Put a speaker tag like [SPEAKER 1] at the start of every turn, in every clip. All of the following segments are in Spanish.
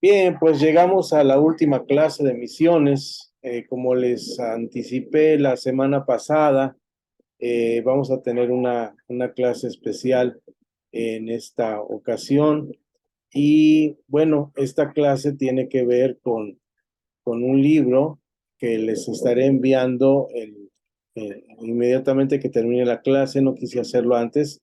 [SPEAKER 1] Bien, pues llegamos a la última clase de misiones. Como les anticipé la semana pasada, vamos a tener una clase especial en esta ocasión. Y bueno, esta clase tiene que ver con un libro que les estaré enviando inmediatamente que termine la clase. No quise hacerlo antes.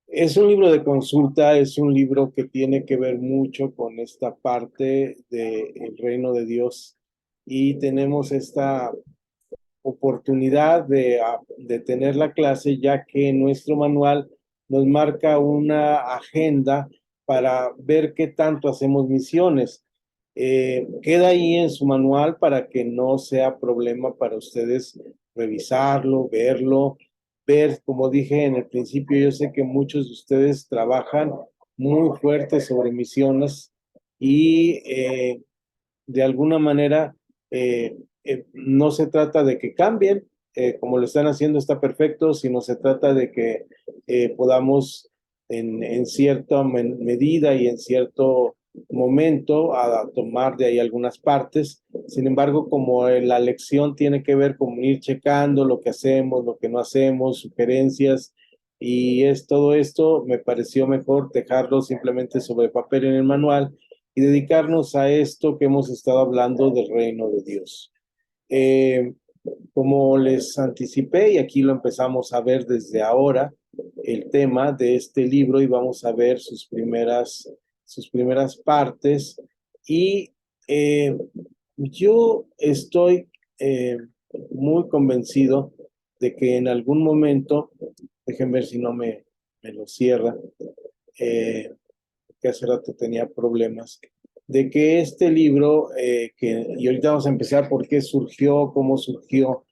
[SPEAKER 1] Es un libro de consulta, es un libro que tiene que ver mucho con esta parte del reino de Dios y tenemos esta oportunidad de tener la clase ya que nuestro manual nos marca una agenda para ver qué tanto hacemos misiones. Queda ahí en su manual para que no sea problema para ustedes revisarlo, verlo, ver, como dije en el principio, yo sé que muchos de ustedes trabajan muy fuerte sobre misiones y de alguna manera no se trata de que cambien, como lo están haciendo está perfecto, sino se trata de que podamos en cierta medida y en cierto momento a tomar de ahí algunas partes. Sin embargo, como la lección tiene que ver con ir checando lo que hacemos, lo que no hacemos, sugerencias, y es todo esto, me pareció mejor dejarlo simplemente sobre papel en el manual y dedicarnos a esto que hemos estado hablando del reino de Dios. Eh, Como les anticipé, y aquí lo empezamos a ver desde ahora, el tema de este libro y vamos a ver sus primeras partes. Y eh, yo estoy eh, muy convencido de que en algún momento, dejen ver si no me lo cierra, eh, que hace rato tenía problemas, de que este libro, y ahorita vamos a empezar por qué surgió, cómo surgió,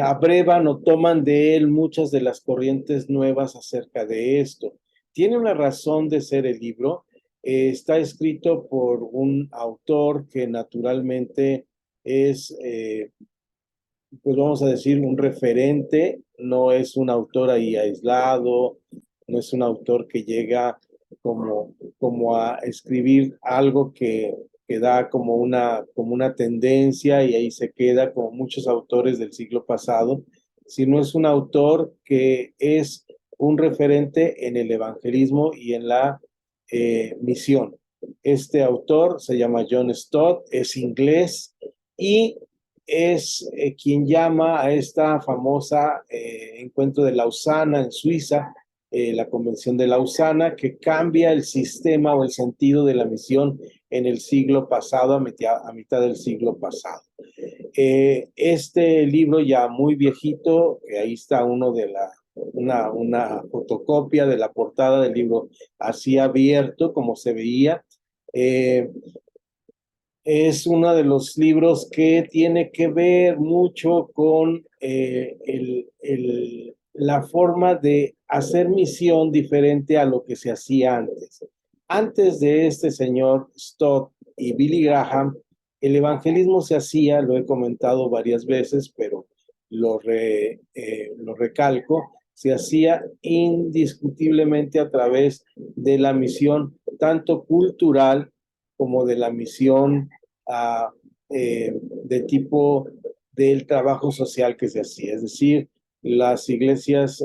[SPEAKER 1] abrevan o toman de él muchas de las corrientes nuevas acerca de esto. Tiene una razón de ser el libro, está escrito por un autor que naturalmente es, pues vamos a decir, un referente, no es un autor ahí aislado, no es un autor que llega como a escribir algo que da como una tendencia y ahí se queda como muchos autores del siglo pasado, sino es un autor que es un referente en el evangelismo y en la misión. Este autor se llama John Stott, es inglés y es quien llama a esta famosa encuentro de Lausana en Suiza, la Convención de Lausana, que cambia el sistema o el sentido de la misión en el siglo pasado, a mitad del siglo pasado. Este libro ya muy viejito, ahí está una fotocopia de la portada del libro así abierto, como se veía. Eh, es uno de los libros que tiene que ver mucho con la forma de hacer misión diferente a lo que se hacía antes. Antes de este señor Stott y Billy Graham, el evangelismo se hacía, lo he comentado varias veces, pero lo recalco, se hacía indiscutiblemente a través de la misión tanto cultural como de la misión de tipo del trabajo social que se hacía. Es decir, las iglesias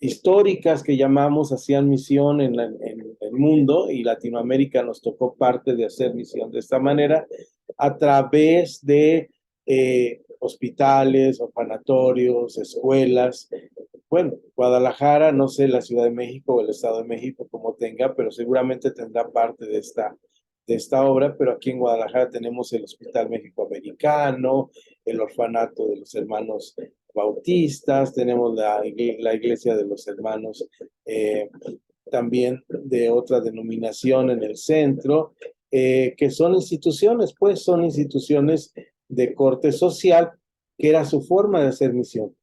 [SPEAKER 1] históricas que llamamos hacían misión en el mundo y Latinoamérica nos tocó parte de hacer misión de esta manera a través de hospitales, orfanatorios, escuelas. Bueno, Guadalajara, no sé la Ciudad de México o el Estado de México como tenga, pero seguramente tendrá parte de esta obra, pero aquí en Guadalajara tenemos el Hospital México-Americano, el Orfanato de los Hermanos Bautistas, tenemos la Iglesia de los Hermanos también de otra denominación en el centro, que son instituciones, pues son instituciones de corte social, que era su forma de hacer misión.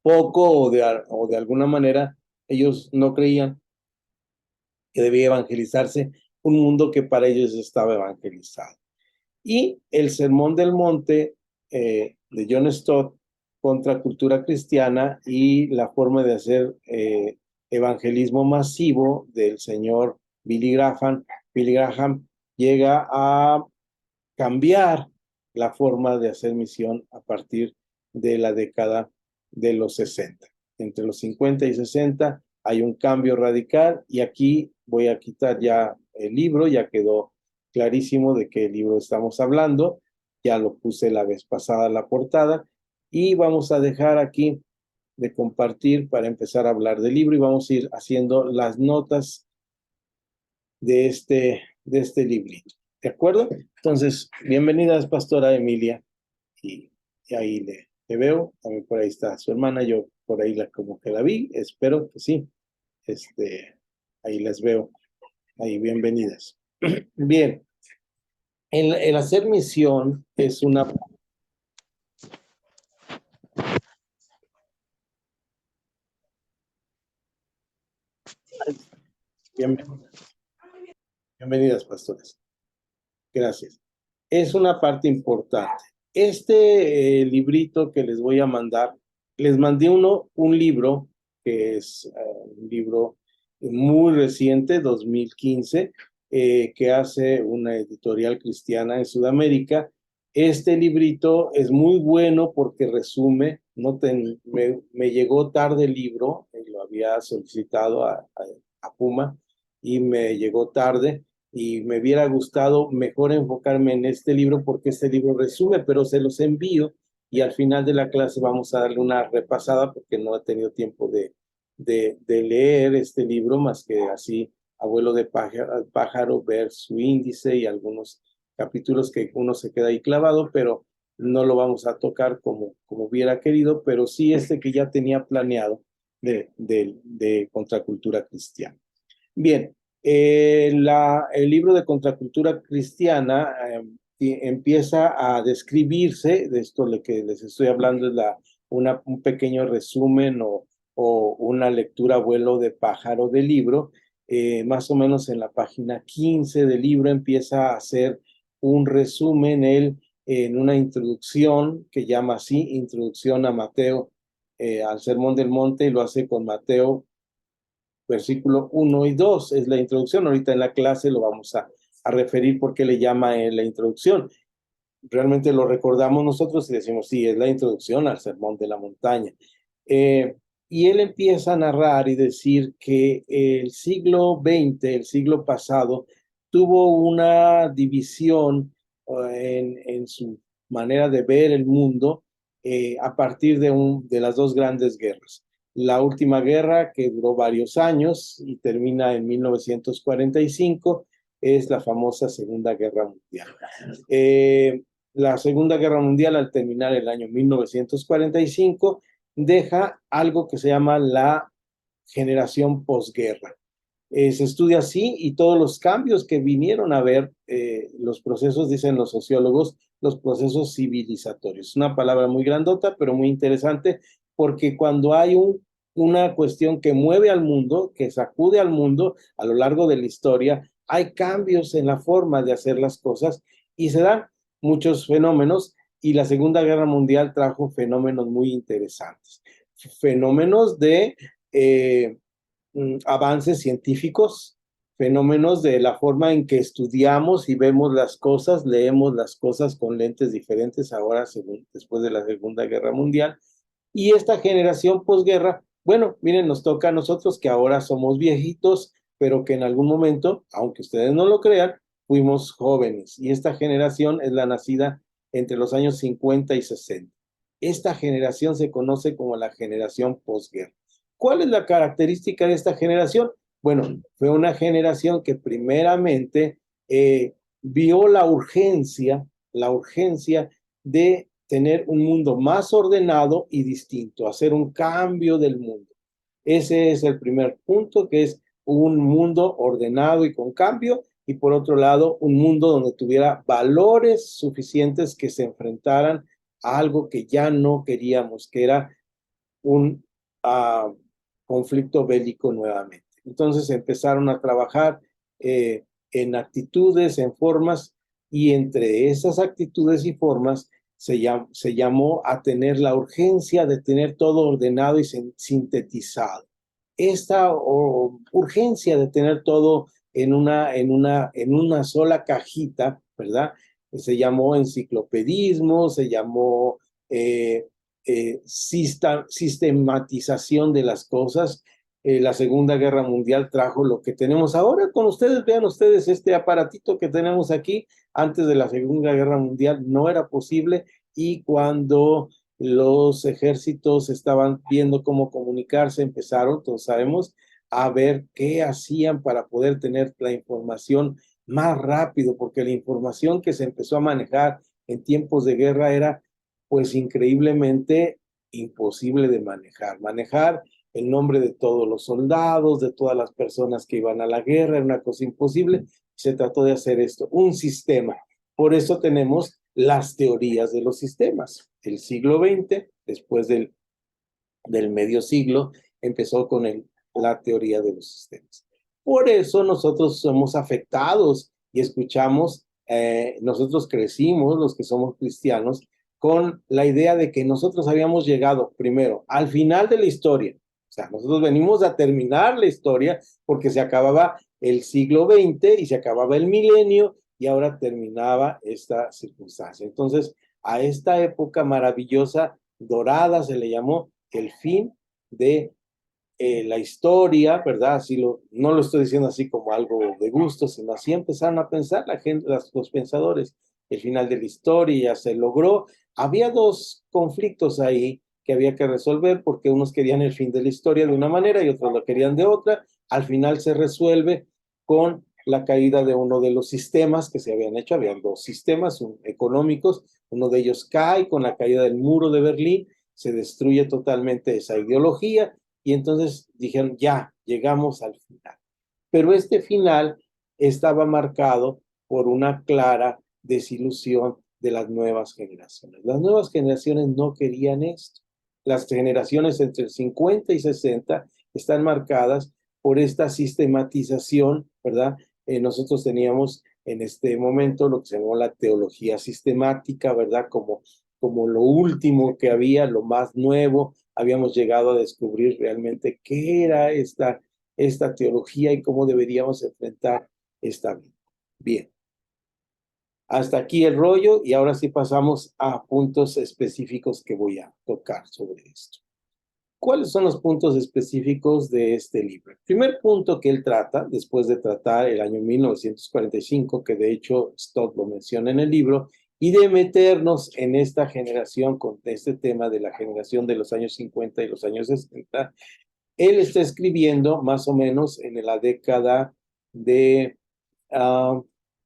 [SPEAKER 1] Poco o de alguna manera ellos no creían que debía evangelizarse un mundo que para ellos estaba evangelizado. Y el Sermón del Monte de John Stott contra cultura cristiana y la forma de hacer evangelismo masivo del señor Billy Graham Billy Graham llega a cambiar la forma de hacer misión a partir de la década de los 60. Entre los 50 y 60 hay un cambio radical y aquí voy a quitar ya el libro, ya quedó clarísimo de qué libro estamos hablando, ya lo puse la vez pasada en la portada y vamos a dejar aquí de compartir para empezar a hablar del libro y vamos a ir haciendo las notas de este librito. ¿De acuerdo? Entonces, bienvenidas, Pastora Emilia. Y ahí le veo. También por ahí está su hermana. Yo por ahí como que la vi. Espero que sí. Ahí las veo. Ahí, bienvenidas. Bien. El hacer misión es una... Bienvenidas, pastores. Gracias. Es una parte importante. Librito que les voy a mandar, les mandé un libro que es un libro muy reciente, 2015, que hace una editorial cristiana en Sudamérica. Este librito es muy bueno porque resume, me llegó tarde el libro, lo había solicitado a Puma y me llegó tarde y me hubiera gustado mejor enfocarme en este libro porque este libro resume, pero se los envío y al final de la clase vamos a darle una repasada porque no he tenido tiempo de leer este libro más que así Abuelo de pájaro, ver su índice y algunos capítulos que uno se queda ahí clavado, pero no lo vamos a tocar como hubiera querido, pero sí que ya tenía planeado de contracultura cristiana. Bien, el libro de Contracultura Cristiana empieza a describirse, de esto que les estoy hablando es un pequeño resumen o una lectura a vuelo de pájaro del libro, más o menos en la página 15 del libro empieza a hacer un resumen en una introducción que llama así, Introducción a Mateo, al Sermón del Monte, y lo hace con Mateo versículo 1 y 2 es la introducción. Ahorita en la clase lo vamos a referir porque le llama la introducción. Realmente lo recordamos nosotros y decimos, sí, es la introducción al Sermón de la Montaña. Y él empieza a narrar y decir que el siglo XX, el siglo pasado, tuvo una división en su manera de ver el mundo a partir de las dos grandes guerras. La última guerra, que duró varios años y termina en 1945, es la famosa Segunda Guerra Mundial. La Segunda Guerra Mundial, al terminar el año 1945, deja algo que se llama la generación posguerra. Se estudia así y todos los cambios que vinieron a ver los procesos, dicen los sociólogos, los procesos civilizatorios. Una palabra muy grandota, pero muy interesante, porque cuando hay una cuestión que mueve al mundo, que sacude al mundo a lo largo de la historia, hay cambios en la forma de hacer las cosas y se dan muchos fenómenos y la Segunda Guerra Mundial trajo fenómenos muy interesantes. Fenómenos de avances científicos, fenómenos de la forma en que estudiamos y vemos las cosas, leemos las cosas con lentes diferentes ahora, después de la Segunda Guerra Mundial. Y esta generación posguerra, bueno, miren, nos toca a nosotros que ahora somos viejitos, pero que en algún momento, aunque ustedes no lo crean, fuimos jóvenes. Y esta generación es la nacida entre los años 50 y 60. Esta generación se conoce como la generación posguerra. ¿Cuál es la característica de esta generación? Bueno, fue una generación que primeramente vio la urgencia de tener un mundo más ordenado y distinto, hacer un cambio del mundo. Ese es el primer punto, que es un mundo ordenado y con cambio, y por otro lado, un mundo donde tuviera valores suficientes que se enfrentaran a algo que ya no queríamos, que era un conflicto bélico nuevamente. Entonces empezaron a trabajar en actitudes, en formas, y entre esas actitudes y formas se llamó a tener la urgencia de tener todo ordenado y sintetizado. Esta urgencia de tener todo en una sola cajita, ¿verdad? Se llamó enciclopedismo, se llamó sistematización de las cosas. La Segunda Guerra Mundial trajo lo que tenemos ahora con ustedes. Vean ustedes este aparatito que tenemos aquí. Antes de la Segunda Guerra Mundial no era posible, y cuando los ejércitos estaban viendo cómo comunicarse, empezaron, todos sabemos, a ver qué hacían para poder tener la información más rápido, porque la información que se empezó a manejar en tiempos de guerra era pues increíblemente imposible de manejar. Manejar el nombre de todos los soldados, de todas las personas que iban a la guerra, era una cosa imposible. Se trató de hacer esto, un sistema. Por eso tenemos las teorías de los sistemas. El siglo XX, después del medio siglo, empezó con la teoría de los sistemas. Por eso nosotros somos afectados y escuchamos, nosotros crecimos, los que somos cristianos, con la idea de que nosotros habíamos llegado primero al final de la historia. O sea, nosotros venimos a terminar la historia porque se acababa el siglo XX y se acababa el milenio y ahora terminaba esta circunstancia. Entonces, a esta época maravillosa, dorada, se le llamó el fin de la historia, ¿verdad? No lo estoy diciendo así como algo de gusto, sino así empezaron a pensar la gente, los pensadores. El final de la historia ya se logró. Había dos conflictos ahí que había que resolver, porque unos querían el fin de la historia de una manera y otros lo querían de otra. Al final se resuelve con la caída de uno de los sistemas que se habían hecho. Habían dos sistemas económicos, uno de ellos cae con la caída del muro de Berlín, se destruye totalmente esa ideología, y entonces dijeron, ya, llegamos al final. Pero este final estaba marcado por una clara desilusión de las nuevas generaciones. Las nuevas generaciones no querían esto. Las generaciones entre el 50 y 60 están marcadas por esta sistematización, ¿verdad? Nosotros teníamos en este momento lo que se llamó la teología sistemática, ¿verdad? Como lo último que había, lo más nuevo. Habíamos llegado a descubrir realmente qué era esta teología y cómo deberíamos enfrentar esta vida. Bien, hasta aquí el rollo, y ahora sí pasamos a puntos específicos que voy a tocar sobre esto. ¿Cuáles son los puntos específicos de este libro? El primer punto que él trata, después de tratar el año 1945, que de hecho Stott lo menciona en el libro, y de meternos en esta generación con este tema de la generación de los años 50 y los años 60, él está escribiendo más o menos en la década de, uh,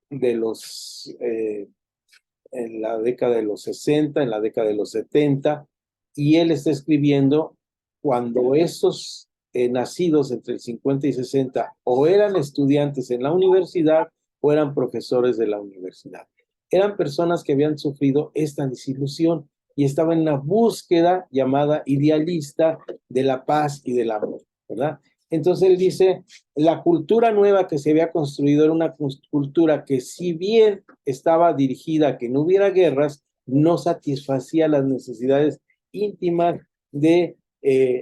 [SPEAKER 1] de los, en la década de los 60, en la década de los 70, y él está escribiendo cuando esos nacidos entre el 50 y 60 o eran estudiantes en la universidad o eran profesores de la universidad. Eran personas que habían sufrido esta desilusión y estaban en la búsqueda llamada idealista de la paz y del amor, ¿verdad? Entonces él dice, la cultura nueva que se había construido era una cultura que, si bien estaba dirigida a que no hubiera guerras, no satisfacía las necesidades íntimas de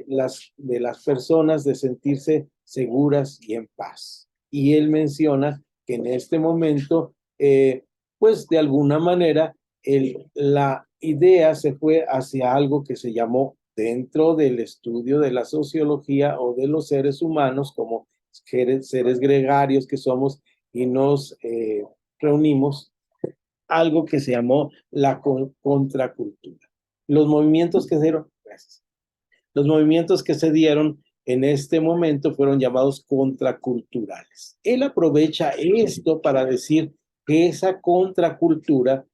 [SPEAKER 1] las personas de sentirse seguras y en paz. Y él menciona que en este momento, pues de alguna manera, la idea se fue hacia algo que se llamó, dentro del estudio de la sociología o de los seres humanos, como seres gregarios que somos, y nos reunimos, algo que se llamó la contracultura. Los movimientos que se dieron, gracias. Los movimientos que se dieron en este momento fueron llamados contraculturales. Él aprovecha esto para decir que esa contracultura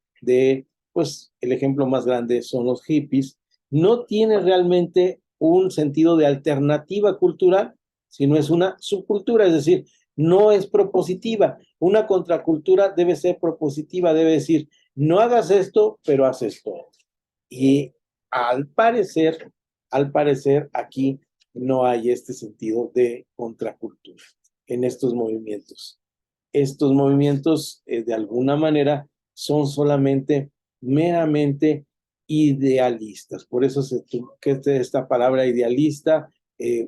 [SPEAKER 1] pues el ejemplo más grande son los hippies, no tiene realmente un sentido de alternativa cultural, sino es una subcultura, es decir, no es propositiva. Una contracultura debe ser propositiva, debe decir, no hagas esto, pero haz esto. Y al parecer aquí no hay este sentido de contracultura en estos movimientos. Estos movimientos, de alguna manera, son solamente meramente idealistas. Por eso que esta palabra idealista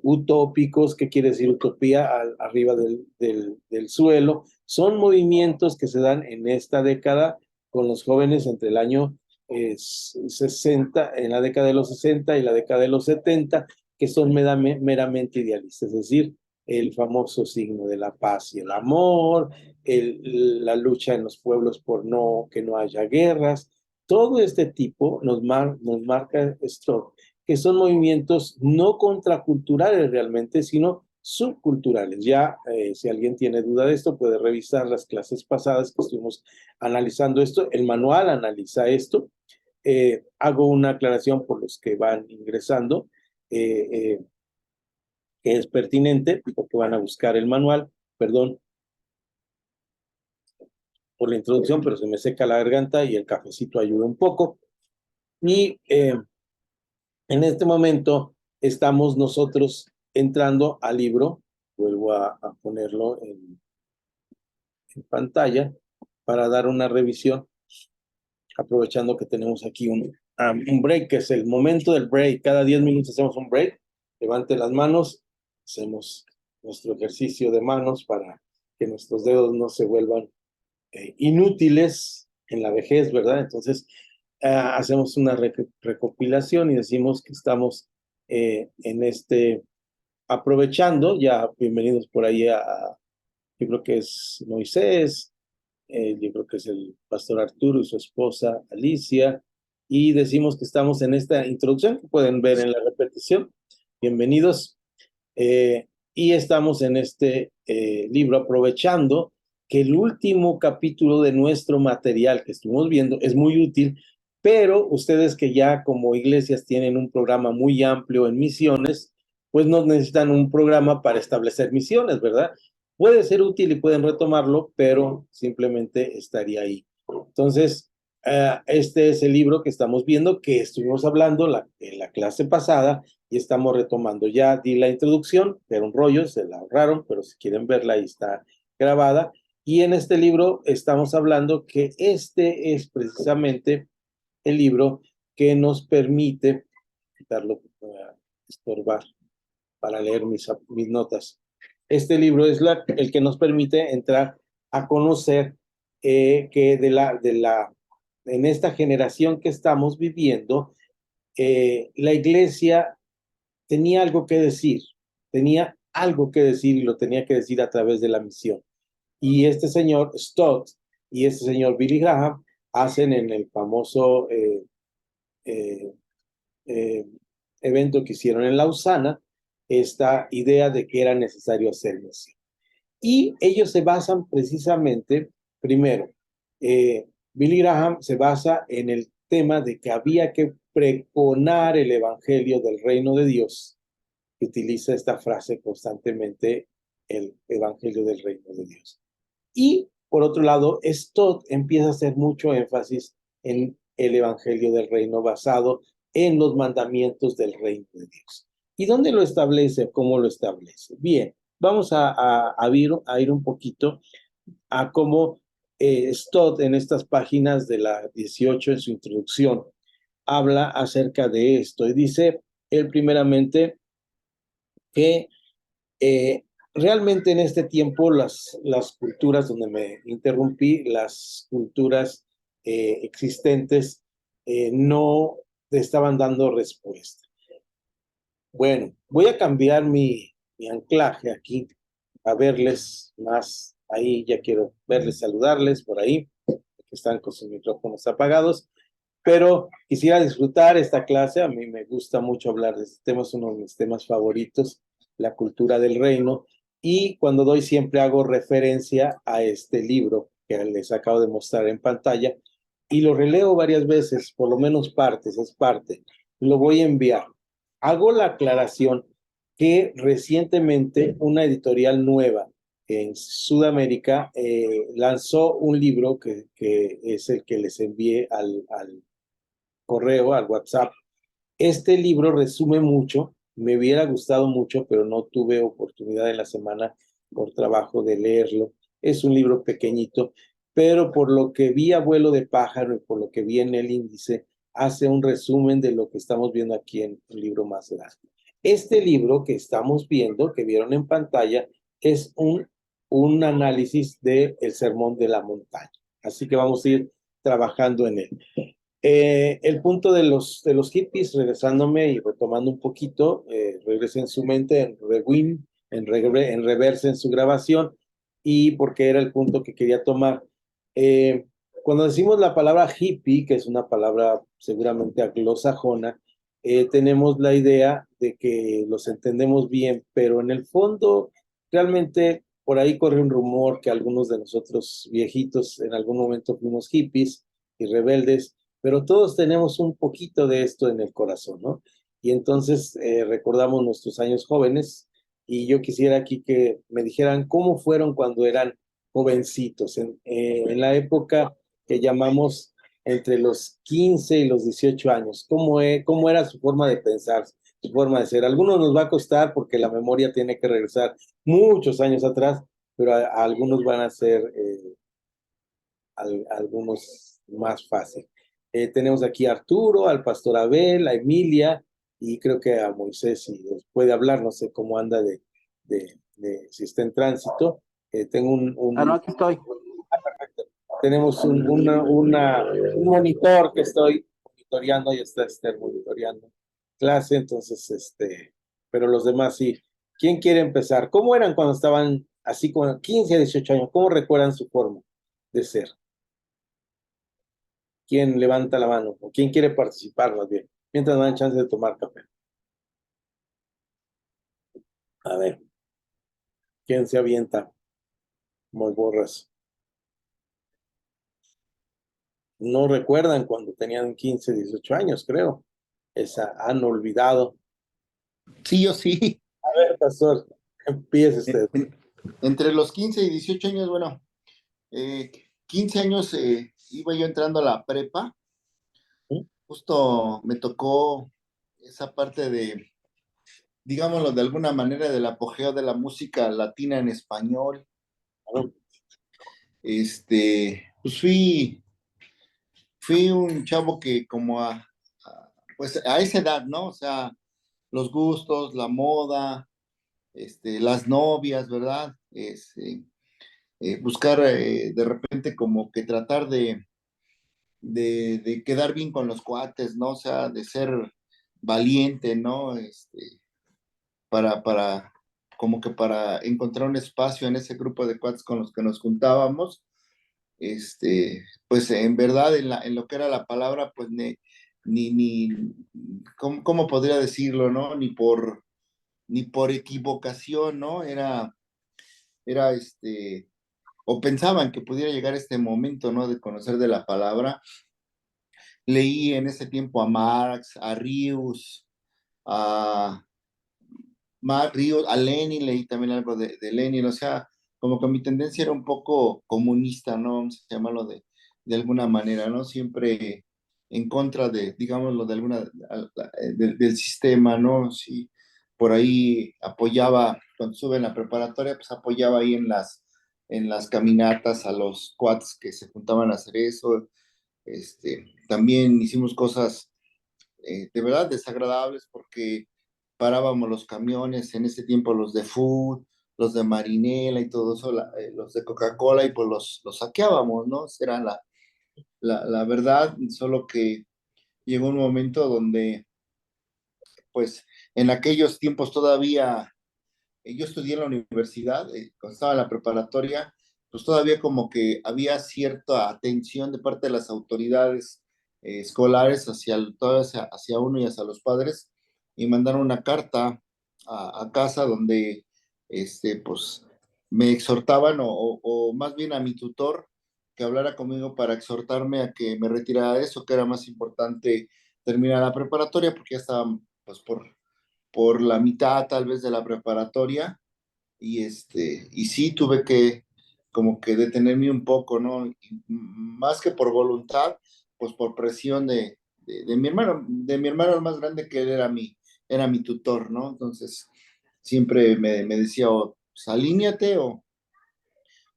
[SPEAKER 1] utópicos. ¿Qué quiere decir utopía? Arriba del suelo. Son movimientos que se dan en esta década con los jóvenes entre el año 60, en la década de los 60 y la década de los 70, que son meramente idealistas, es decir, el famoso signo de la paz y el amor, la lucha en los pueblos por que no haya guerras. Todo este tipo nos marca esto, que son movimientos no contraculturales realmente, sino subculturales. Ya, si alguien tiene duda de esto, puede revisar las clases pasadas que estuvimos analizando esto. El manual analiza esto. Hago una aclaración por los que van ingresando, que es pertinente, porque van a buscar el manual. Perdón por la introducción, pero se me seca la garganta y el cafecito ayuda un poco. Y en este momento estamos nosotros entrando al libro. Vuelvo a ponerlo en pantalla para dar una revisión, aprovechando que tenemos aquí un break, que es el momento del break. Cada 10 minutos hacemos un break. Levante las manos, hacemos nuestro ejercicio de manos para que nuestros dedos no se vuelvan inútiles en la vejez, ¿verdad? Entonces, hacemos una recopilación y decimos que estamos en aprovechando. Ya bienvenidos por ahí yo creo que es Moisés, yo creo que es el pastor Arturo y su esposa Alicia, y decimos que estamos en esta introducción que pueden ver en la repetición. Bienvenidos. Y estamos en este libro, aprovechando que el último capítulo de nuestro material que estuvimos viendo es muy útil, pero ustedes que ya como iglesias tienen un programa muy amplio en misiones, pues no necesitan un programa para establecer misiones, ¿verdad? Puede ser útil y pueden retomarlo, pero simplemente estaría ahí. Entonces, este es el libro que estamos viendo, que estuvimos hablando en la clase pasada, y estamos retomando. Ya di la introducción, era un rollo, se la ahorraron, pero si quieren verla, ahí está grabada. Y en este libro estamos hablando que este es precisamente el libro que nos permite, quitarlo, estorbar para leer mis notas. Este libro es el que nos permite entrar a conocer que en esta generación que estamos viviendo, la iglesia tenía algo que decir y lo tenía que decir a través de la misión. Y este señor Stott y este señor Billy Graham hacen en el famoso eh, eh, evento que hicieron en Lausana esta idea de que era necesario hacer misión. Y ellos se basan precisamente, primero, Billy Graham se basa en el tema de que había que pregonar el evangelio del reino de Dios, que utiliza esta frase constantemente, el evangelio del reino de Dios. Y por otro lado, Stott empieza a hacer mucho énfasis en el evangelio del reino basado en los mandamientos del reino de Dios. ¿Y dónde lo establece? ¿Cómo lo establece? Bien, vamos a ir un poquito a cómo Stott en estas páginas de la 18 en su introducción habla acerca de esto, y dice él primeramente que realmente en este tiempo las culturas, donde me interrumpí, las culturas existentes no estaban dando respuesta. Bueno, voy a cambiar mi anclaje aquí a verles más. Ahí ya quiero verles, saludarles por ahí, que están con sus micrófonos apagados. Pero quisiera disfrutar esta clase. A mí me gusta mucho hablar de este tema, es uno de mis temas favoritos, la cultura del reino. Y cuando doy siempre hago referencia a este libro que les acabo de mostrar en pantalla, y lo releo varias veces, por lo menos partes, es parte. Lo voy a enviar. Hago la aclaración que recientemente una editorial nueva en Sudamérica lanzó un libro que es el que les envié al correo, al WhatsApp. Este libro resume mucho, me hubiera gustado mucho, pero no tuve oportunidad en la semana por trabajo de leerlo. Es un libro pequeñito, pero por lo que vi a vuelo de pájaro y por lo que vi en el índice, hace un resumen de lo que estamos viendo aquí en un libro más grande. Este libro que estamos viendo, que vieron en pantalla, es un análisis del Sermón de la Montaña. Así que vamos a ir trabajando en él. El punto de los hippies, regresándome y retomando un poquito, regresen su mente en rewind, en reversa en su grabación, y porque era el punto que quería tomar. Eh, Cuando decimos la palabra hippie, que es una palabra seguramente anglosajona, tenemos la idea de que los entendemos bien, pero en el fondo, realmente por ahí corre un rumor que algunos de nosotros viejitos en algún momento fuimos hippies y rebeldes, pero todos tenemos un poquito de esto en el corazón, ¿no? Y entonces recordamos nuestros años jóvenes, y yo quisiera aquí que me dijeran cómo fueron cuando eran jovencitos, en la época que llamamos entre los 15 y los 18 años. ¿Cómo era su forma de pensar, su forma de ser? Algunos nos va a costar porque la memoria tiene que regresar muchos años atrás, pero a algunos van a ser algunos más fácil. Tenemos aquí a Arturo, al pastor Abel, a Emilia, y creo que a Moisés, si puede hablar, no sé cómo anda si está en tránsito. Tengo
[SPEAKER 2] Ah, no, aquí estoy.
[SPEAKER 1] tenemos un monitor que estoy monitoreando, y está Esther monitoreando clase, entonces, pero los demás sí. ¿Quién quiere empezar? ¿Cómo eran cuando estaban así con 15 a 18 años? ¿Cómo recuerdan su forma de ser? ¿Quién levanta la mano? ¿O quién quiere participar más bien? Mientras no dan chance de tomar café. A ver, ¿quién se avienta? Muy borras. No recuerdan cuando tenían 15, 18 años, creo. Esa han olvidado.
[SPEAKER 2] Sí, yo sí.
[SPEAKER 1] A ver, pastor, empiece
[SPEAKER 2] En-
[SPEAKER 1] usted.
[SPEAKER 2] en- Entre los 15 y 18 años, bueno, 15 años iba yo entrando a la prepa.
[SPEAKER 1] ¿Mm?
[SPEAKER 2] Justo me tocó esa parte de, digámoslo de alguna manera, del apogeo de la música latina en español. Pues fui un chavo que como pues a esa edad, ¿no? O sea, los gustos, la moda, las novias, ¿verdad? Buscar de repente como que tratar de quedar bien con los cuates, ¿no? O sea, de ser valiente, ¿no? Para, como que para encontrar un espacio en ese grupo de cuates con los que nos juntábamos, pues en verdad en lo que era la palabra, pues ni ¿cómo podría decirlo, no? Ni por equivocación, ¿no? Era o pensaban que pudiera llegar este momento, ¿no? De conocer de la palabra. Leí en ese tiempo a Marx, a Rius, a Ríos, a Lenin, leí también algo de Lenin, o sea, como que mi tendencia era un poco comunista, ¿no? Vamos a llamarlo de alguna manera, ¿no? Siempre en contra de, digámoslo, de alguna, del sistema, ¿no? Sí, por ahí apoyaba, cuando estuve en la preparatoria, pues apoyaba ahí en las caminatas a los cuads que se juntaban a hacer eso. También hicimos cosas de verdad desagradables porque parábamos los camiones, en ese tiempo los de Food, los de Marinela y todo eso, los de Coca-Cola, y pues los saqueábamos, ¿no? Esa era la verdad, solo que llegó un momento donde, pues, en aquellos tiempos todavía, yo estudié en la universidad, cuando estaba en la preparatoria, pues todavía como que había cierta atención de parte de las autoridades escolares hacia uno y hacia los padres, y mandaron una carta a casa donde, pues, me exhortaban, o más bien a mi tutor, que hablara conmigo para exhortarme a que me retirara de eso, que era más importante terminar la preparatoria, porque ya estaba, pues, por la mitad tal vez de la preparatoria, y sí tuve que como que detenerme un poco, ¿no? Y más que por voluntad, pues por presión de mi hermano el más grande, que él era mi tutor, ¿no? Entonces siempre me decía, o pues, alíñate, o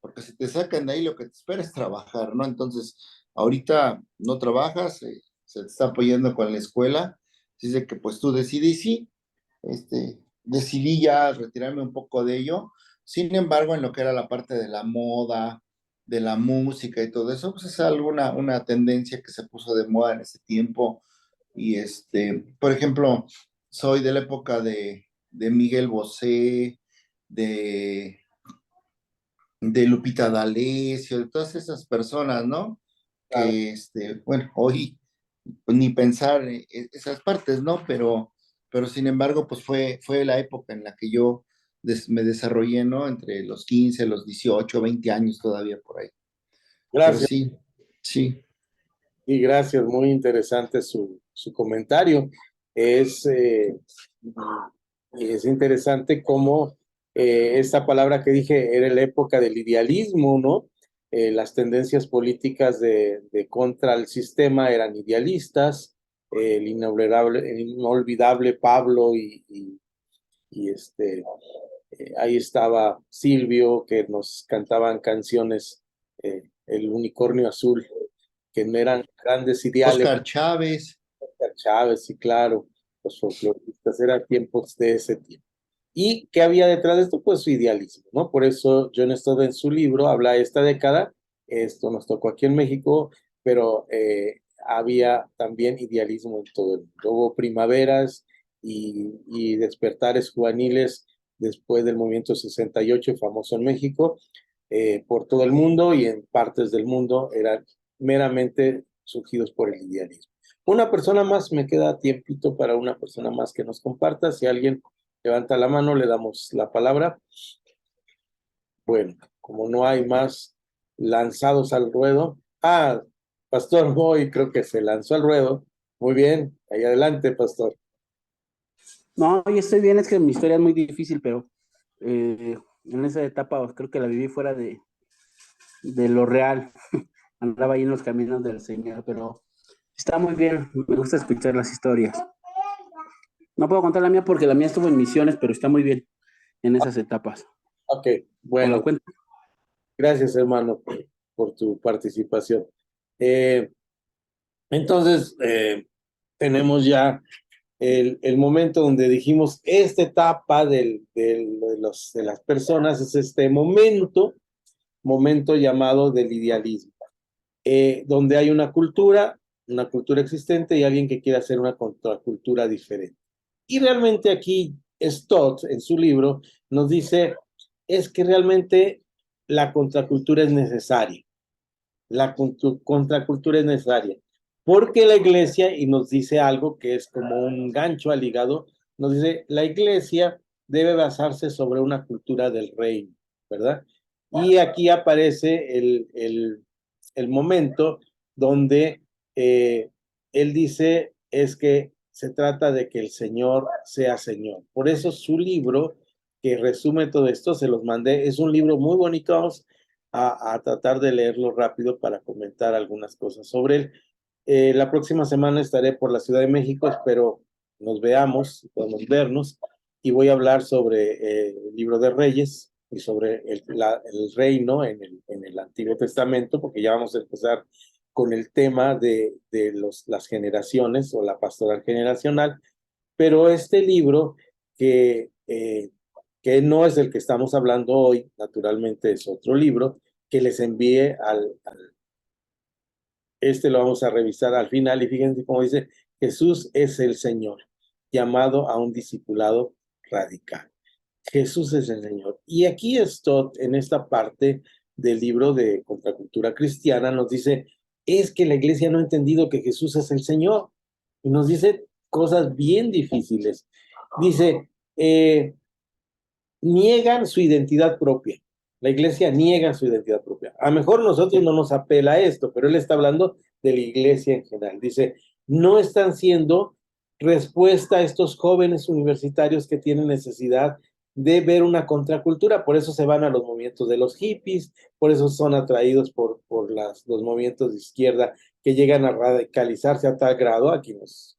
[SPEAKER 2] porque si te sacan de ahí lo que te espera es trabajar, ¿no? Entonces, ahorita no trabajas, se te está apoyando con la escuela, así de que pues tú decides, y sí, decidí ya retirarme un poco de ello. Sin embargo, en lo que era la parte de la moda, de la música y todo eso, pues es alguna una tendencia que se puso de moda en ese tiempo. Y por ejemplo, soy de la época de Miguel Bosé, de, de Lupita D'Alessio, de todas esas personas, ¿no?
[SPEAKER 1] Claro.
[SPEAKER 2] Que, bueno, hoy pues, ni pensar esas partes, ¿no? Pero sin embargo, pues fue la época en la que yo me desarrollé, ¿no? Entre los 15 los 18 20 años todavía por ahí. Pero
[SPEAKER 1] Gracias.
[SPEAKER 2] sí, sí.
[SPEAKER 1] Y gracias, muy interesante su comentario. Es, eh, es interesante cómo esta palabra que dije era la época del idealismo, ¿no? Las tendencias políticas de contra el sistema eran idealistas, el inolvidable Pablo ahí estaba Silvio, que nos cantaban canciones, El Unicornio Azul, que no eran grandes ideales.
[SPEAKER 2] Oscar Chávez,
[SPEAKER 1] Chávez, sí, claro, los folcloristas, eran tiempos de ese tiempo. ¿Y qué había detrás de esto? Pues su idealismo, ¿no? Por eso John Stott en su libro habla de esta década, esto nos tocó aquí en México, pero había también idealismo en todo el mundo. Hubo primaveras y despertares juveniles después del movimiento 68, famoso en México, por todo el mundo y en partes del mundo eran meramente surgidos por el idealismo. Una persona más, me queda tiempito para una persona más que nos comparta. Si alguien levanta la mano, le damos la palabra. Bueno, como no hay más lanzados al ruedo. Ah, Pastor Boy creo que se lanzó al ruedo. Muy bien, ahí adelante, Pastor.
[SPEAKER 3] No, yo estoy bien, es que mi historia es muy difícil, pero en esa etapa creo que la viví fuera de lo real. Andaba ahí en los caminos del Señor, pero está muy bien, me gusta escuchar las historias. No puedo contar la mía porque la mía estuvo en misiones, pero está muy bien en esas etapas.
[SPEAKER 1] Ok,
[SPEAKER 3] ¿O la
[SPEAKER 1] bueno,
[SPEAKER 3] cuento?
[SPEAKER 1] gracias hermano por tu participación. Eh, entonces, tenemos ya el momento donde dijimos, esta etapa de las personas es este momento llamado del idealismo, donde hay una cultura existente y alguien que quiere hacer una contracultura diferente. Y realmente aquí Stott, en su libro, nos dice, es que realmente la contracultura es necesaria. La contracultura es necesaria. Porque la iglesia, y nos dice algo que es como un gancho al hígado, nos dice, la iglesia debe basarse sobre una cultura del reino, ¿verdad? Y aquí aparece el momento donde él dice, es que se trata de que el Señor sea Señor. Por eso su libro, que resume todo esto, se los mandé, es un libro muy bonito, vamos a tratar de leerlo rápido para comentar algunas cosas sobre él. La próxima semana estaré por la Ciudad de México, espero nos veamos, podemos vernos, y voy a hablar sobre el libro de Reyes y sobre el reino en el Antiguo Testamento, porque ya vamos a empezar con el tema de las generaciones o la pastoral generacional, pero este libro que no es el que estamos hablando hoy, naturalmente es otro libro, que les envié este lo vamos a revisar al final y fíjense cómo dice, Jesús es el Señor, llamado a un discipulado radical. Jesús es el Señor. Y aquí Stott, en esta parte del libro de Contracultura Cristiana, nos dice, es que la iglesia no ha entendido que Jesús es el Señor. Y nos dice cosas bien difíciles. Dice, niegan su identidad propia. La iglesia niega su identidad propia. A lo mejor nosotros no nos apela esto, pero él está hablando de la iglesia en general. Dice, no están siendo respuesta a estos jóvenes universitarios que tienen necesidad de ver una contracultura, por eso se van a los movimientos de los hippies, por eso son atraídos por los movimientos de izquierda que llegan a radicalizarse a tal grado. Aquí nos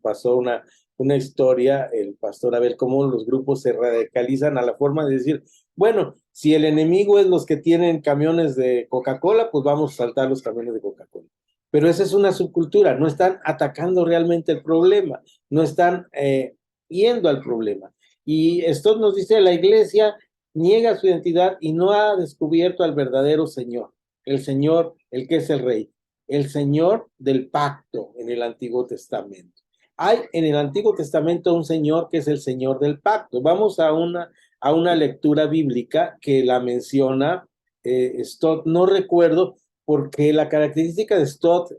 [SPEAKER 1] pasó una historia, el pastor Abel, cómo los grupos se radicalizan a la forma de decir, bueno, si el enemigo es los que tienen camiones de Coca-Cola, pues vamos a saltar los camiones de Coca-Cola. Pero esa es una subcultura, no están atacando realmente el problema, no están yendo al problema. Y esto nos dice, la iglesia niega su identidad y no ha descubierto al verdadero Señor, el que es el Rey, el Señor del pacto en el Antiguo Testamento. Hay en el Antiguo Testamento un Señor que es el Señor del pacto. Vamos a una lectura bíblica que la menciona Stott, no recuerdo, porque la característica de Stott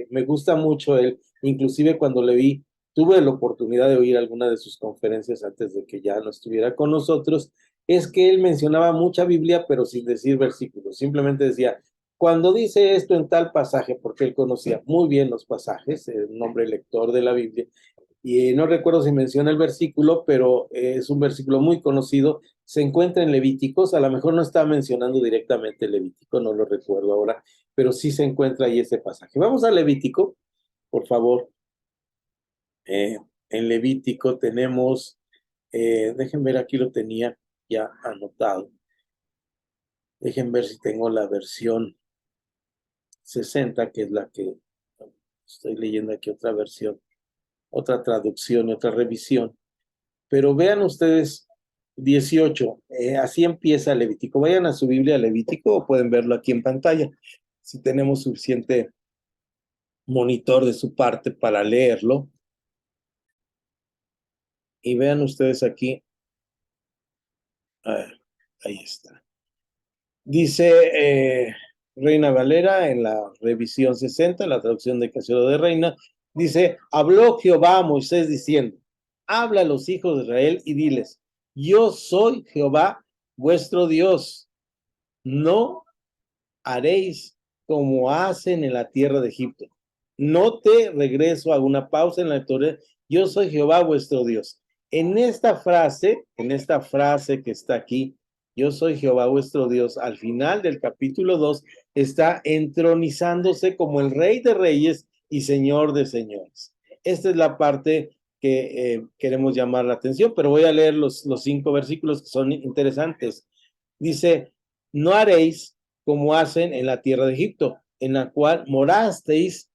[SPEAKER 1] me gusta mucho él, inclusive cuando le vi, tuve la oportunidad de oír alguna de sus conferencias antes de que ya no estuviera con nosotros, es que él mencionaba mucha Biblia, pero sin decir versículos, simplemente decía, cuando dice esto en tal pasaje, porque él conocía muy bien los pasajes, un hombre lector de la Biblia, y no recuerdo si menciona el versículo, pero es un versículo muy conocido, se encuentra en Levíticos, a lo mejor no está mencionando directamente Levítico, no lo recuerdo ahora, pero sí se encuentra ahí ese pasaje. Vamos a Levítico, por favor. En Levítico tenemos, déjenme ver, aquí lo tenía ya anotado. Déjenme ver si tengo la versión 60, que es la que estoy leyendo aquí, otra versión, otra traducción y otra revisión. Pero vean ustedes 18, así empieza Levítico. Vayan a su Biblia Levítico o pueden verlo aquí en pantalla, si tenemos suficiente monitor de su parte para leerlo. Y vean ustedes aquí, a ver, ahí está. Dice Reina Valera en la revisión 60, la traducción de Casero de Reina, dice, habló Jehová a Moisés diciendo, habla a los hijos de Israel y diles, yo soy Jehová vuestro Dios, no haréis como hacen en la tierra de Egipto. No te regreso a una pausa en la historia, yo soy Jehová vuestro Dios. En esta frase que está aquí, yo soy Jehová vuestro Dios, al final del capítulo 2, está entronizándose como el Rey de Reyes y Señor de Señores. Esta es la parte que queremos llamar la atención, pero voy a leer los 5 versículos que son interesantes. Dice, no haréis como hacen en la tierra de Egipto, en la cual morasteis,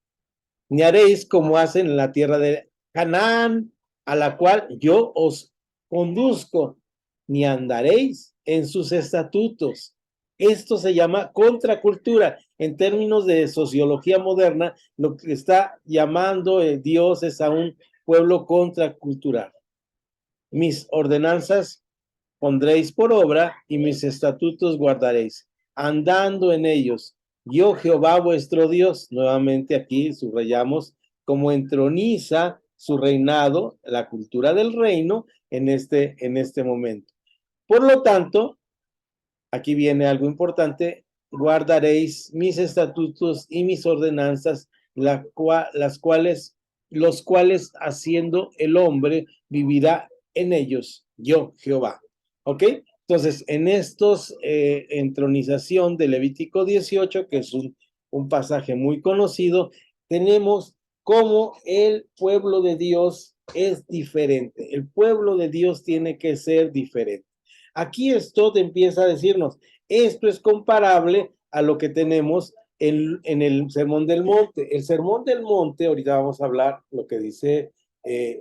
[SPEAKER 1] ni haréis como hacen en la tierra de Canaán, a la cual yo os conduzco, ni andaréis en sus estatutos. Esto se llama contracultura. En términos de sociología moderna, lo que está llamando Dios es a un pueblo contracultural. Mis ordenanzas pondréis por obra y mis estatutos guardaréis, andando en ellos. Yo, Jehová vuestro Dios, nuevamente aquí subrayamos, como entroniza su reinado, la cultura del reino en este momento. Por lo tanto, aquí viene algo importante, guardaréis mis estatutos y mis ordenanzas, los cuales haciendo el hombre vivirá en ellos, yo, Jehová. ¿Ok? Entonces, en estos entronización de Levítico 18, que es un pasaje muy conocido, tenemos cómo el pueblo de Dios es diferente. El pueblo de Dios tiene que ser diferente. Aquí esto empieza a decirnos, esto es comparable a lo que tenemos en el Sermón del Monte. El Sermón del Monte, ahorita vamos a hablar lo que dice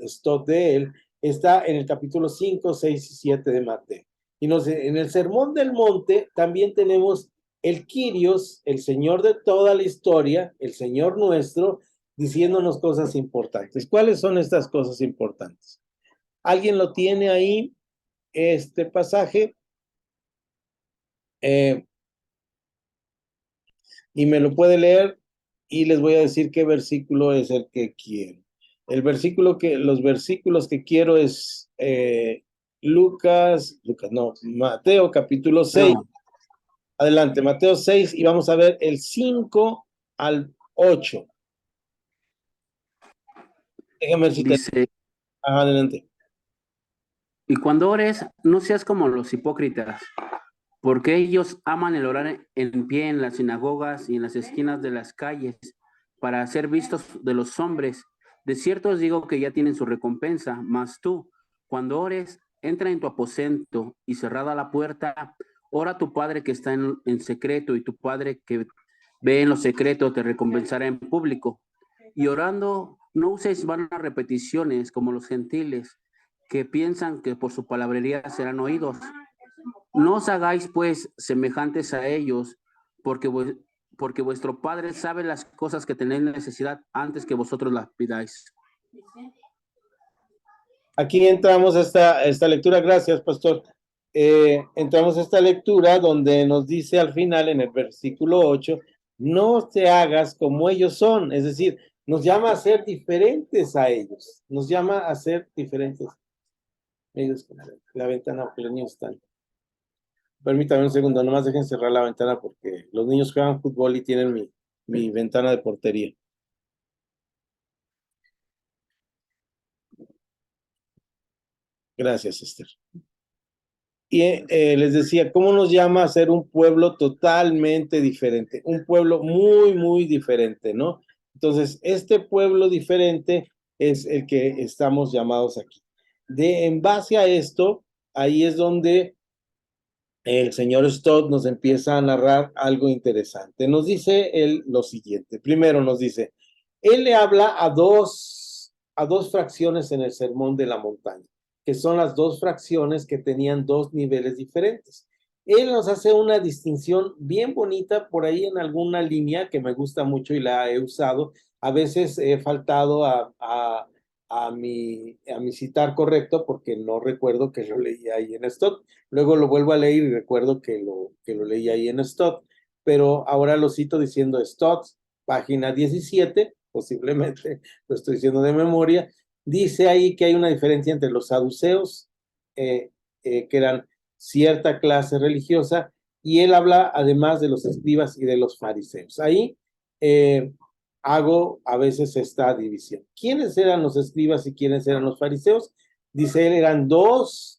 [SPEAKER 1] Stott de él, está en el capítulo 5, 6 y 7 de Mateo. Y en el Sermón del Monte también tenemos el Kyrios, el Señor de toda la historia, el Señor nuestro, diciéndonos cosas importantes. ¿Cuáles son estas cosas importantes? ¿Alguien lo tiene ahí? Este pasaje y me lo puede leer y les voy a decir qué versículo es el que quiero. Los versículos que quiero es Mateo capítulo 6. No. Adelante, Mateo 6 y vamos a ver el 5 al 8. Déjame ver si
[SPEAKER 3] dice,
[SPEAKER 1] adelante.
[SPEAKER 3] Y cuando ores, no seas como los hipócritas, porque ellos aman el orar en pie en las sinagogas y en las esquinas de las calles para ser vistos de los hombres. De cierto os digo que ya tienen su recompensa, mas tú, cuando ores, entra en tu aposento y cerrada la puerta, ora a tu Padre que está en secreto, y tu Padre que ve en lo secreto te recompensará en público. Y orando, no uséis vanas repeticiones como los gentiles, que piensan que por su palabrería serán oídos. No os hagáis pues semejantes a ellos, porque, porque vuestro Padre sabe las cosas que tenéis necesidad antes que vosotros las pidáis.
[SPEAKER 1] Aquí entramos a esta lectura, gracias, pastor. Entramos a esta lectura donde nos dice al final, en el versículo 8, no te hagas como ellos son, es decir, nos llama a ser diferentes a ellos, nos llama a ser diferentes. Ellos, la ventana, porque los niños están. Permítame un segundo, nomás dejen cerrar la ventana porque los niños juegan fútbol y tienen mi ventana de portería. Gracias, Esther. Y les decía, ¿cómo nos llama a ser un pueblo totalmente diferente? Un pueblo muy, muy diferente, ¿no? Entonces, este pueblo diferente es el que estamos llamados aquí. En base a esto, ahí es donde el señor Stott nos empieza a narrar algo interesante. Nos dice él lo siguiente. Primero nos dice, él le habla a dos fracciones en el Sermón de la Montaña, que son las dos fracciones que tenían dos niveles diferentes. Él nos hace una distinción bien bonita por ahí en alguna línea que me gusta mucho y la he usado. A veces he faltado a mi citar correcto porque no recuerdo que lo leí ahí en Stott. Luego lo vuelvo a leer y recuerdo que lo leí ahí en Stott, pero ahora lo cito diciendo Stott, página 17, posiblemente lo estoy diciendo de memoria, dice ahí que hay una diferencia entre los saduceos, que eran cierta clase religiosa, y él habla además de los escribas y de los fariseos. Ahí hago a veces esta división. ¿Quiénes eran los escribas y quiénes eran los fariseos? Dice él, eran dos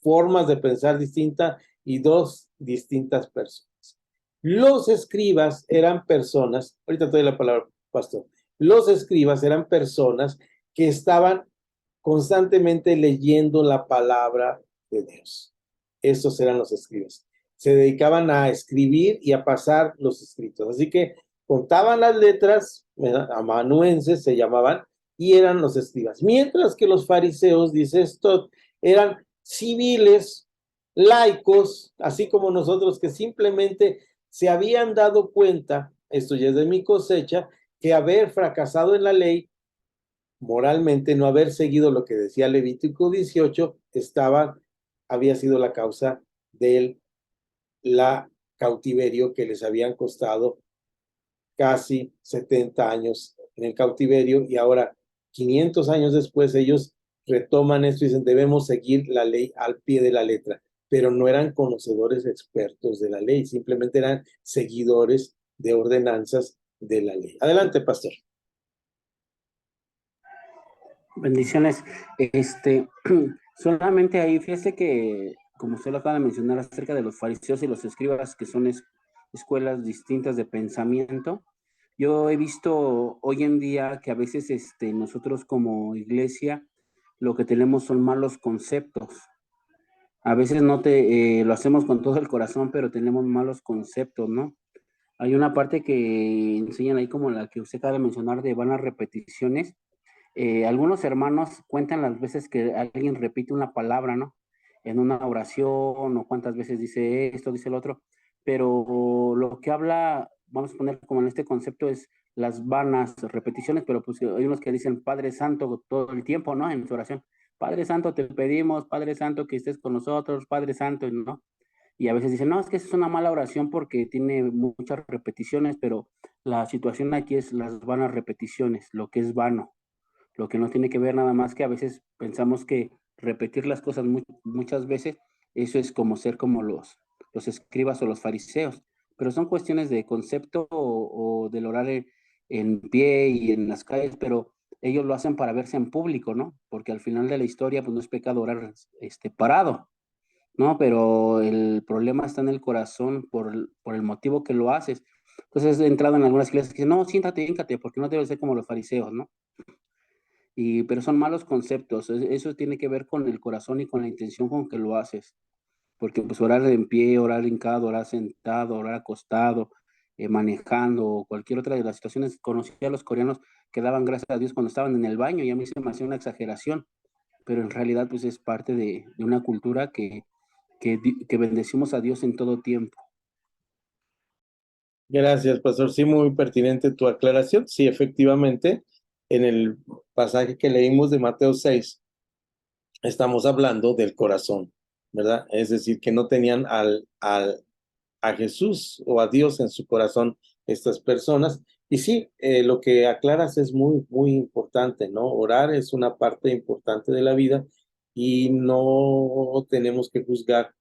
[SPEAKER 1] formas de pensar distintas y dos distintas personas. Los escribas eran personas, ahorita te doy la palabra, pastor, los escribas eran personas que estaban constantemente leyendo la palabra de Dios. Estos eran los escribas. Se dedicaban a escribir y a pasar los escritos. Así que contaban las letras, amanuenses se llamaban, y eran los escribas. Mientras que los fariseos, dice esto, eran civiles, laicos, así como nosotros, que simplemente se habían dado cuenta, esto ya es de mi cosecha, que haber fracasado en la ley, moralmente, no haber seguido lo que decía Levítico 18, había sido la causa del cautiverio que les habían costado casi 70 años en el cautiverio, y ahora 500 años después ellos retoman esto y dicen debemos seguir la ley al pie de la letra, pero no eran conocedores expertos de la ley, simplemente eran seguidores de ordenanzas de la ley. Adelante, pastor.
[SPEAKER 3] Bendiciones. Solamente ahí, fíjese que, como usted lo acaba de mencionar, acerca de los fariseos y los escribas, que son escuelas distintas de pensamiento, yo he visto hoy en día que a veces nosotros como iglesia lo que tenemos son malos conceptos. A veces no lo hacemos con todo el corazón, pero tenemos malos conceptos, ¿no? Hay una parte que enseñan ahí como la que usted acaba de mencionar de vanas repeticiones. Algunos hermanos cuentan las veces que alguien repite una palabra, ¿no? En una oración, o cuántas veces dice esto, dice el otro, pero lo que habla, vamos a poner como en este concepto, es las vanas repeticiones, pero pues hay unos que dicen Padre Santo todo el tiempo, ¿no? En su oración, Padre Santo te pedimos, Padre Santo que estés con nosotros, Padre Santo, ¿no? Y a veces dicen, no, es que esa es una mala oración porque tiene muchas repeticiones, pero la situación aquí es las vanas repeticiones, lo que es vano, lo que no tiene que ver nada más que a veces pensamos que repetir las cosas muchas veces, eso es como ser como los escribas o los fariseos, pero son cuestiones de concepto o del orar en pie y en las calles, pero ellos lo hacen para verse en público, ¿no? Porque al final de la historia, pues no es pecado orar parado, ¿no? Pero el problema está en el corazón por el motivo que lo haces. Entonces he entrado en algunas iglesias que dicen, no, siéntate, híncate, porque no debes ser como los fariseos, ¿no? Pero son malos conceptos. Eso tiene que ver con el corazón y con la intención con que lo haces. Porque pues orar en pie, orar hincado, orar sentado, orar acostado, manejando o cualquier otra de las situaciones. Conocí a los coreanos que daban gracias a Dios cuando estaban en el baño y a mí se me hacía una exageración. pero en realidad pues es parte de una cultura que bendecimos a Dios en todo tiempo.
[SPEAKER 1] Gracias, pastor. Sí, muy pertinente tu aclaración. Sí, efectivamente, en el pasaje que leímos de Mateo 6, estamos hablando del corazón, ¿verdad? Es decir, que no tenían a Jesús o a Dios en su corazón estas personas. Y sí, lo que aclaras es muy, muy importante, ¿no? Orar es una parte importante de la vida y no tenemos que juzgar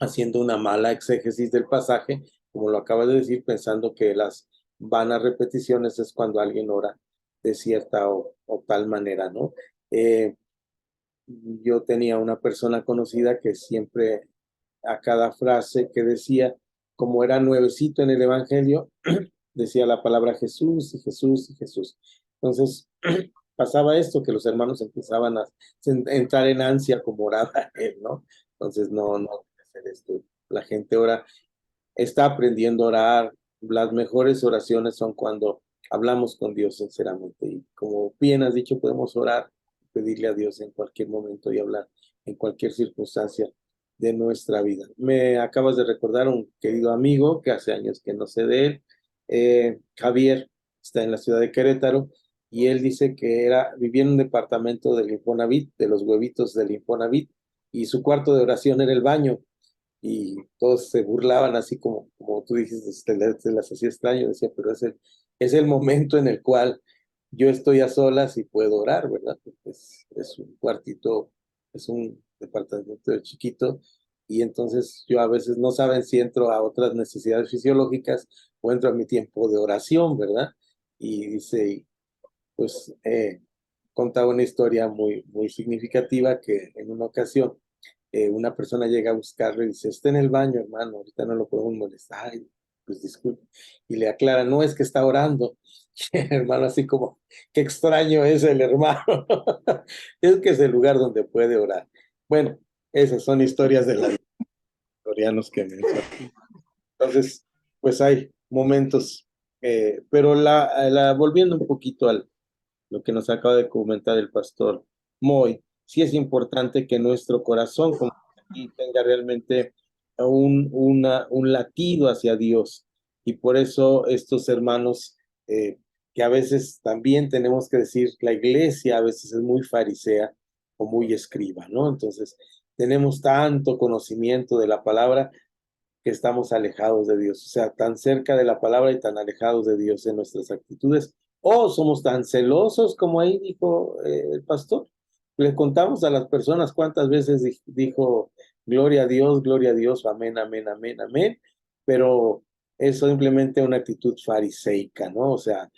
[SPEAKER 1] haciendo una mala exégesis del pasaje, como lo acabas de decir, pensando que las vanas repeticiones es cuando alguien ora de cierta o tal manera, ¿no? Eh, yo tenía una persona conocida que siempre a cada frase que decía, como era nuevecito en el Evangelio, decía la palabra Jesús y Jesús y Jesús. Entonces, pasaba esto, que los hermanos empezaban a entrar en ansia como oraba él, ¿no? Entonces, no hacer esto. La gente ora, está aprendiendo a orar. Las mejores oraciones son cuando hablamos con Dios sinceramente. Y como bien has dicho, podemos orar, pedirle a Dios en cualquier momento y hablar en cualquier circunstancia de nuestra vida. Me acabas de recordar un querido amigo que hace años que no sé de él, Javier, está en la ciudad de Querétaro, y él dice que vivía en un departamento del Infonavit, de los huevitos del Infonavit, y su cuarto de oración era el baño, y todos se burlaban así como tú dices, te las hacía extraño, decía, pero es el momento en el cual yo estoy a solas y puedo orar, ¿verdad? Es un cuartito, es un departamento chiquito, y entonces yo a veces no saben si entro a otras necesidades fisiológicas o entro a mi tiempo de oración, ¿verdad? Y dice, pues contaba una historia muy, muy significativa que en una ocasión una persona llega a buscarlo y dice, está en el baño, hermano, ahorita no lo podemos molestar. Ay, pues disculpe. Y le aclara, no, es que está orando. Y el hermano así como, qué extraño es el hermano. Es que es el lugar donde puede orar. Bueno, esas son historias de los historianos que mencionan. Entonces, pues hay momentos, pero volviendo un poquito a lo que nos acaba de comentar el pastor Moy, sí es importante que nuestro corazón como aquí tenga realmente un latido hacia Dios. Y por eso estos hermanos, que a veces también tenemos que decir, la iglesia a veces es muy farisea o muy escriba, ¿no? Entonces, tenemos tanto conocimiento de la palabra que estamos alejados de Dios, o sea, tan cerca de la palabra y tan alejados de Dios en nuestras actitudes, o somos tan celosos como ahí dijo el pastor. Le contamos a las personas cuántas veces dijo gloria a Dios, amén, amén, amén, amén, pero es simplemente una actitud fariseica, ¿no? O sea,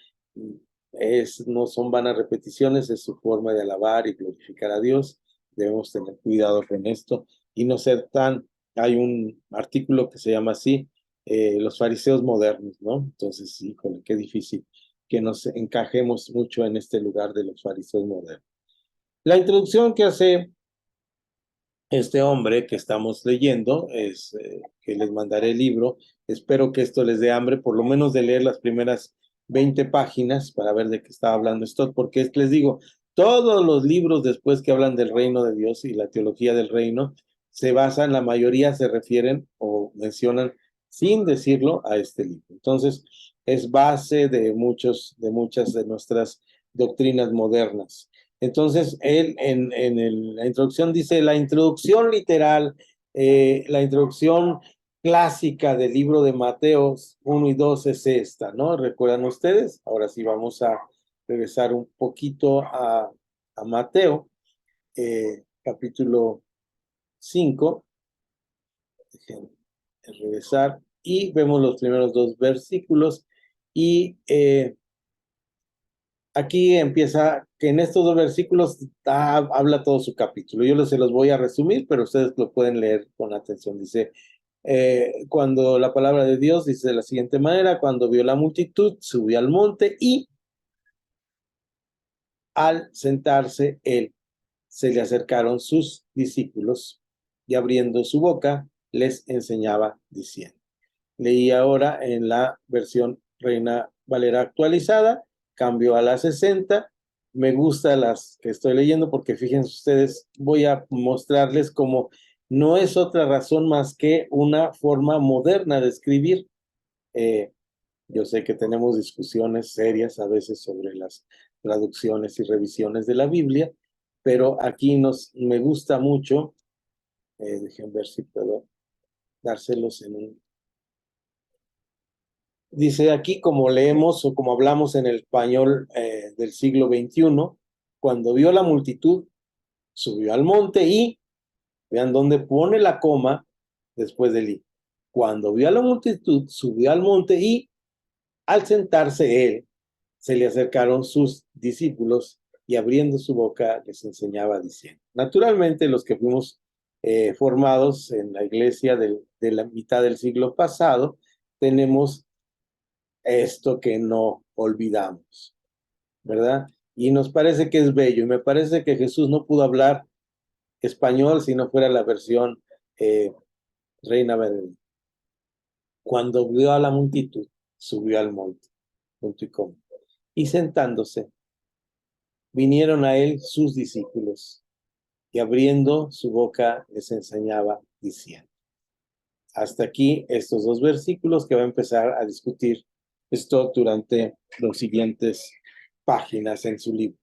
[SPEAKER 1] no son vanas repeticiones, es su forma de alabar y glorificar a Dios. Debemos tener cuidado con esto y no ser tan. Hay un artículo que se llama así, los fariseos modernos, ¿no? Entonces, híjole, qué difícil que nos encajemos mucho en este lugar de los fariseos modernos. La introducción que hace este hombre que estamos leyendo es que les mandaré el libro. Espero que esto les dé hambre, por lo menos de leer las primeras 20 páginas para ver de qué estaba hablando esto, porque les digo, todos los libros después que hablan del reino de Dios y la teología del reino se basan, la mayoría se refieren o mencionan sin decirlo a este libro. Entonces, es base de muchas de nuestras doctrinas modernas. Entonces, él la introducción dice, la introducción literal, la introducción clásica del libro de Mateo 1 y 2 es esta, ¿no? ¿Recuerdan ustedes? Ahora sí vamos a regresar un poquito a Mateo, capítulo 5. Dejen regresar y vemos los primeros dos versículos y aquí empieza que en estos dos versículos habla todo su capítulo. Yo se los voy a resumir, pero ustedes lo pueden leer con atención. Dice, cuando la palabra de Dios dice de la siguiente manera, cuando vio la multitud, subió al monte y al sentarse él, se le acercaron sus discípulos y abriendo su boca, les enseñaba diciendo. Leí ahora en la versión Reina Valera actualizada, cambió a la 60 me gusta las que estoy leyendo porque fíjense ustedes, voy a mostrarles cómo no es otra razón más que una forma moderna de escribir. Yo sé que tenemos discusiones serias a veces sobre las traducciones y revisiones de la Biblia, pero aquí me gusta mucho, dejen ver si puedo dárselos en un... Dice aquí, como leemos o como hablamos en el español del siglo XXI, cuando vio la multitud, subió al monte y, vean dónde pone la coma después del i. Cuando vio a la multitud, subió al monte y, al sentarse él, se le acercaron sus discípulos y abriendo su boca les enseñaba diciendo. Naturalmente, los que fuimos formados en la iglesia de la mitad del siglo pasado, tenemos esto que no olvidamos, ¿verdad? Y nos parece que es bello, y me parece que Jesús no pudo hablar español si no fuera la versión Reina Valera. Cuando vio a la multitud, subió al monte, punto y coma. Y sentándose, vinieron a él sus discípulos, y abriendo su boca les enseñaba diciendo. Hasta aquí estos dos versículos que va a empezar a discutir esto durante los siguientes páginas en su libro.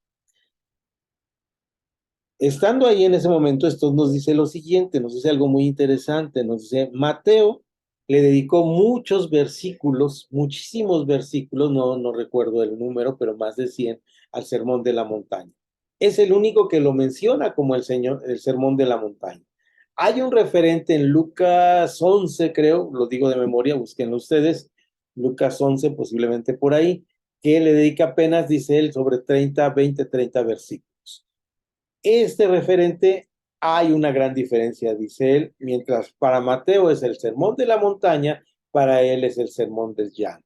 [SPEAKER 1] Estando ahí en ese momento, esto nos dice lo siguiente, nos dice algo muy interesante, nos dice, Mateo le dedicó muchos versículos, muchísimos versículos, no recuerdo el número, pero más de 100, al Sermón de la Montaña. Es el único que lo menciona como el Sermón de la Montaña. Hay un referente en Lucas 11, creo, lo digo de memoria, búsquenlo ustedes, Lucas 11, posiblemente por ahí, que le dedica apenas, dice él, sobre 30 versículos. Este referente hay una gran diferencia, dice él, mientras para Mateo es el sermón de la montaña, para él es el sermón del llano.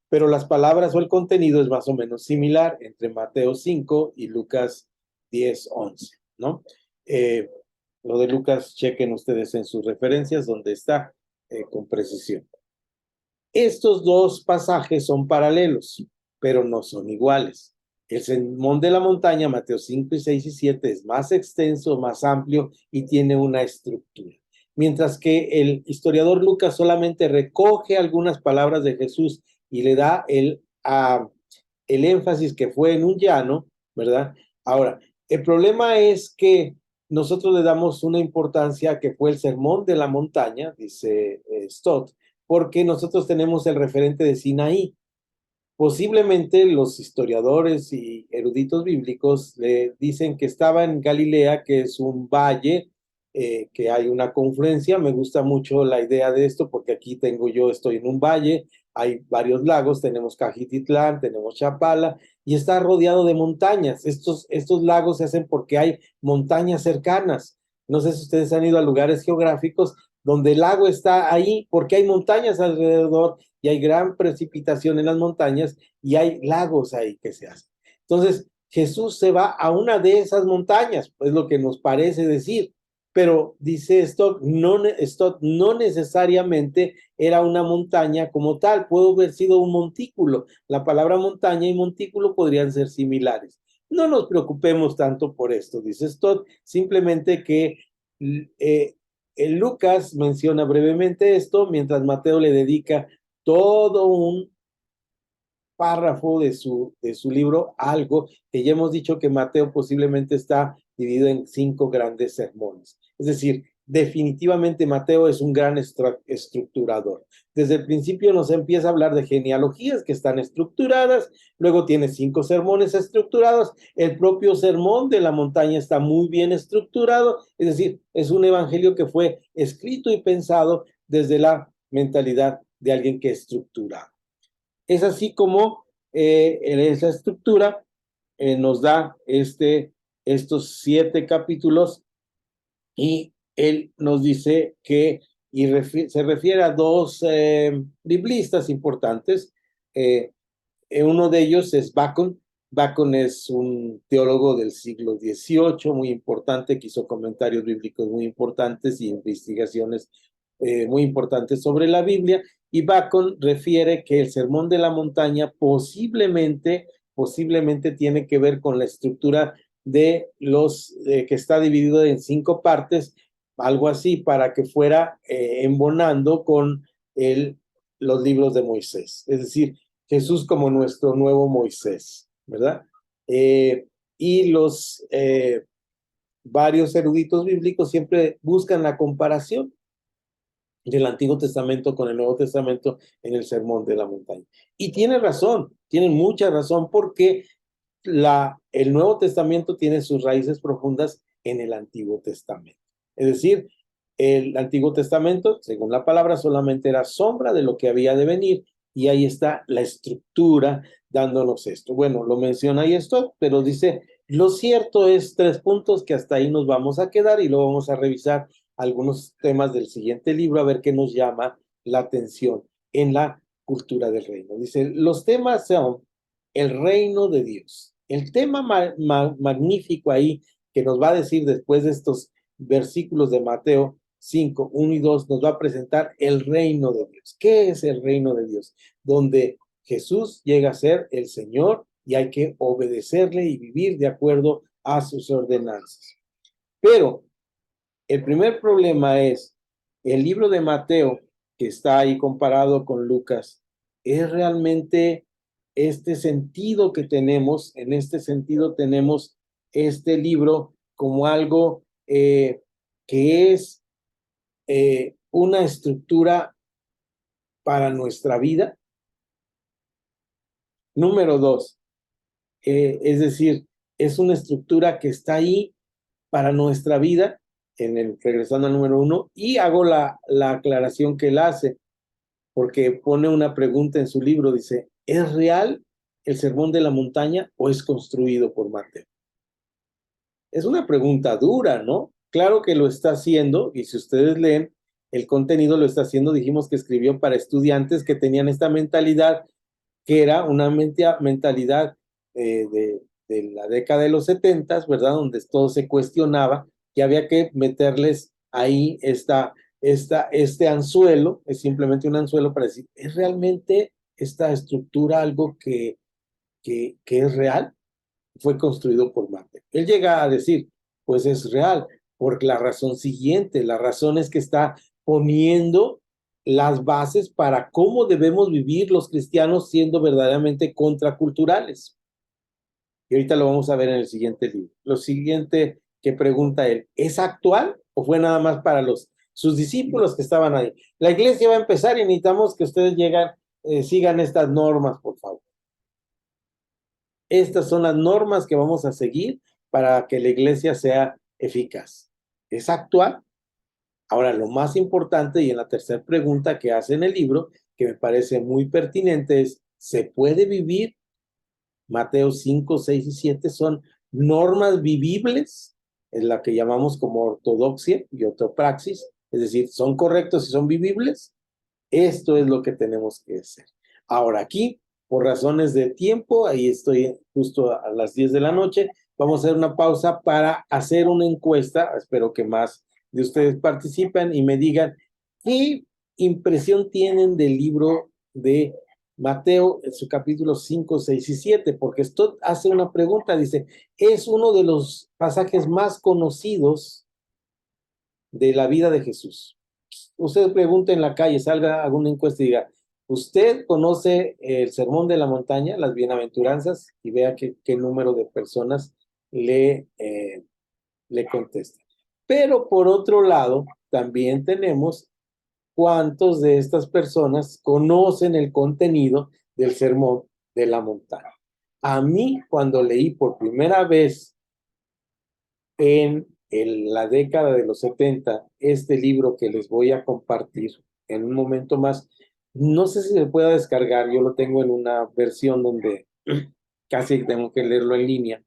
[SPEAKER 1] Pero las palabras o el contenido es más o menos similar entre Mateo 5 y Lucas 10, 11, ¿no? Lo de Lucas, chequen ustedes en sus referencias donde está con precisión. Estos dos pasajes son paralelos, pero no son iguales. El sermón de la montaña, Mateo 5 y 6 y 7, es más extenso, más amplio y tiene una estructura. Mientras que el historiador Lucas solamente recoge algunas palabras de Jesús y le da el énfasis que fue en un llano, ¿verdad? Ahora, el problema es que nosotros le damos una importancia que fue el sermón de la montaña, dice Stott, porque nosotros tenemos el referente de Sinaí. Posiblemente los historiadores y eruditos bíblicos le dicen que estaba en Galilea, que es un valle, que hay una confluencia. Me gusta mucho la idea de esto porque aquí estoy en un valle, hay varios lagos, tenemos Cajititlán, tenemos Chapala y está rodeado de montañas. Estos lagos se hacen porque hay montañas cercanas. No sé si ustedes han ido a lugares geográficos donde el lago está ahí porque hay montañas alrededor y hay gran precipitación en las montañas y hay lagos ahí que se hacen. Entonces, Jesús se va a una de esas montañas, es lo que nos parece decir, pero dice Stott, no necesariamente era una montaña como tal, pudo haber sido un montículo. La palabra montaña y montículo podrían ser similares. No nos preocupemos tanto por esto, dice Stott, simplemente que Lucas menciona brevemente esto, mientras Mateo le dedica todo un párrafo de su libro, algo que ya hemos dicho que Mateo posiblemente está dividido en 5 grandes sermones. Es decir, definitivamente Mateo es un gran estructurador. Desde el principio nos empieza a hablar de genealogías que están estructuradas, luego tiene 5 sermones estructurados, el propio sermón de la montaña está muy bien estructurado, es decir, es un evangelio que fue escrito y pensado desde la mentalidad de alguien que estructura. Es así como en esa estructura nos da estos 7 capítulos y él nos dice que se refiere a 2 biblistas importantes. Uno de ellos es Bacon. Bacon es un teólogo del siglo XVIII muy importante, que hizo comentarios bíblicos muy importantes y investigaciones muy importantes sobre la Biblia. Y Bacon refiere que el Sermón de la Montaña posiblemente posiblemente tiene que ver con la estructura de los que está dividido en 5 partes, algo así, para que fuera embonando con los libros de Moisés. Es decir, Jesús como nuestro nuevo Moisés, ¿verdad? Y los varios eruditos bíblicos siempre buscan la comparación del Antiguo Testamento con el Nuevo Testamento en el Sermón de la Montaña. Y tiene razón, tienen mucha razón, porque el Nuevo Testamento tiene sus raíces profundas en el Antiguo Testamento. Es decir, el Antiguo Testamento, según la palabra, solamente era sombra de lo que había de venir, y ahí está la estructura dándonos esto. Bueno, lo menciona ahí esto, pero dice, lo cierto es 3 puntos que hasta ahí nos vamos a quedar y luego vamos a revisar algunos temas del siguiente libro a ver qué nos llama la atención en la cultura del reino. Dice, los temas son el reino de Dios. El tema magnífico ahí que nos va a decir después de estos versículos de Mateo 5, 1 y 2, nos va a presentar el reino de Dios. ¿Qué es el reino de Dios? Donde Jesús llega a ser el Señor y hay que obedecerle y vivir de acuerdo a sus ordenanzas. Pero el primer problema es el libro de Mateo, que está ahí comparado con Lucas, es realmente este sentido que tenemos, en este sentido tenemos este libro como algo que es una estructura para nuestra vida. Número 2, es decir, es una estructura que está ahí para nuestra vida, regresando al número 1, y hago la aclaración que él hace, porque pone una pregunta en su libro, dice, ¿es real el sermón de la montaña o es construido por Mateo? Es una pregunta dura, ¿no? Claro que lo está haciendo, y si ustedes leen el contenido, lo está haciendo, dijimos que escribió para estudiantes que tenían esta mentalidad, que era una mentalidad de la década de los 70, ¿verdad? Donde todo se cuestionaba, y había que meterles ahí este anzuelo, es simplemente un anzuelo para decir, ¿es realmente esta estructura algo que es real? Fue construido por Mateo. Él llega a decir, pues es real, por la razón siguiente, la razón es que está poniendo las bases para cómo debemos vivir los cristianos siendo verdaderamente contraculturales. Y ahorita lo vamos a ver en el siguiente libro. Lo siguiente que pregunta él, ¿es actual o fue nada más para sus discípulos que estaban ahí? La iglesia va a empezar y necesitamos que ustedes sigan estas normas, por favor. Estas son las normas que vamos a seguir para que la iglesia sea eficaz. ¿Es actual? Ahora, lo más importante, y en la tercera pregunta que hace en el libro, que me parece muy pertinente, es, ¿se puede vivir? Mateo 5, 6 y 7 son normas vivibles, en la que llamamos como ortodoxia y ortopraxis, es decir, ¿son correctos y son vivibles? Esto es lo que tenemos que hacer. Ahora aquí, por razones de tiempo, ahí estoy justo a las 10 de la noche, vamos a hacer una pausa para hacer una encuesta, espero que más de ustedes participen y me digan qué impresión tienen del libro de Mateo en su capítulo 5, 6 y 7, porque esto hace una pregunta, dice, es uno de los pasajes más conocidos de la vida de Jesús. Usted pregunte en la calle, salga alguna encuesta y diga, ¿usted conoce el Sermón de la Montaña, las bienaventuranzas? Y vea qué número de personas le contesta. Pero por otro lado, también tenemos cuántos de estas personas conocen el contenido del Sermón de la Montaña. A mí, cuando leí por primera vez en la década de los 70, este libro que les voy a compartir en un momento más, no sé si se pueda descargar, yo lo tengo en una versión donde casi tengo que leerlo en línea,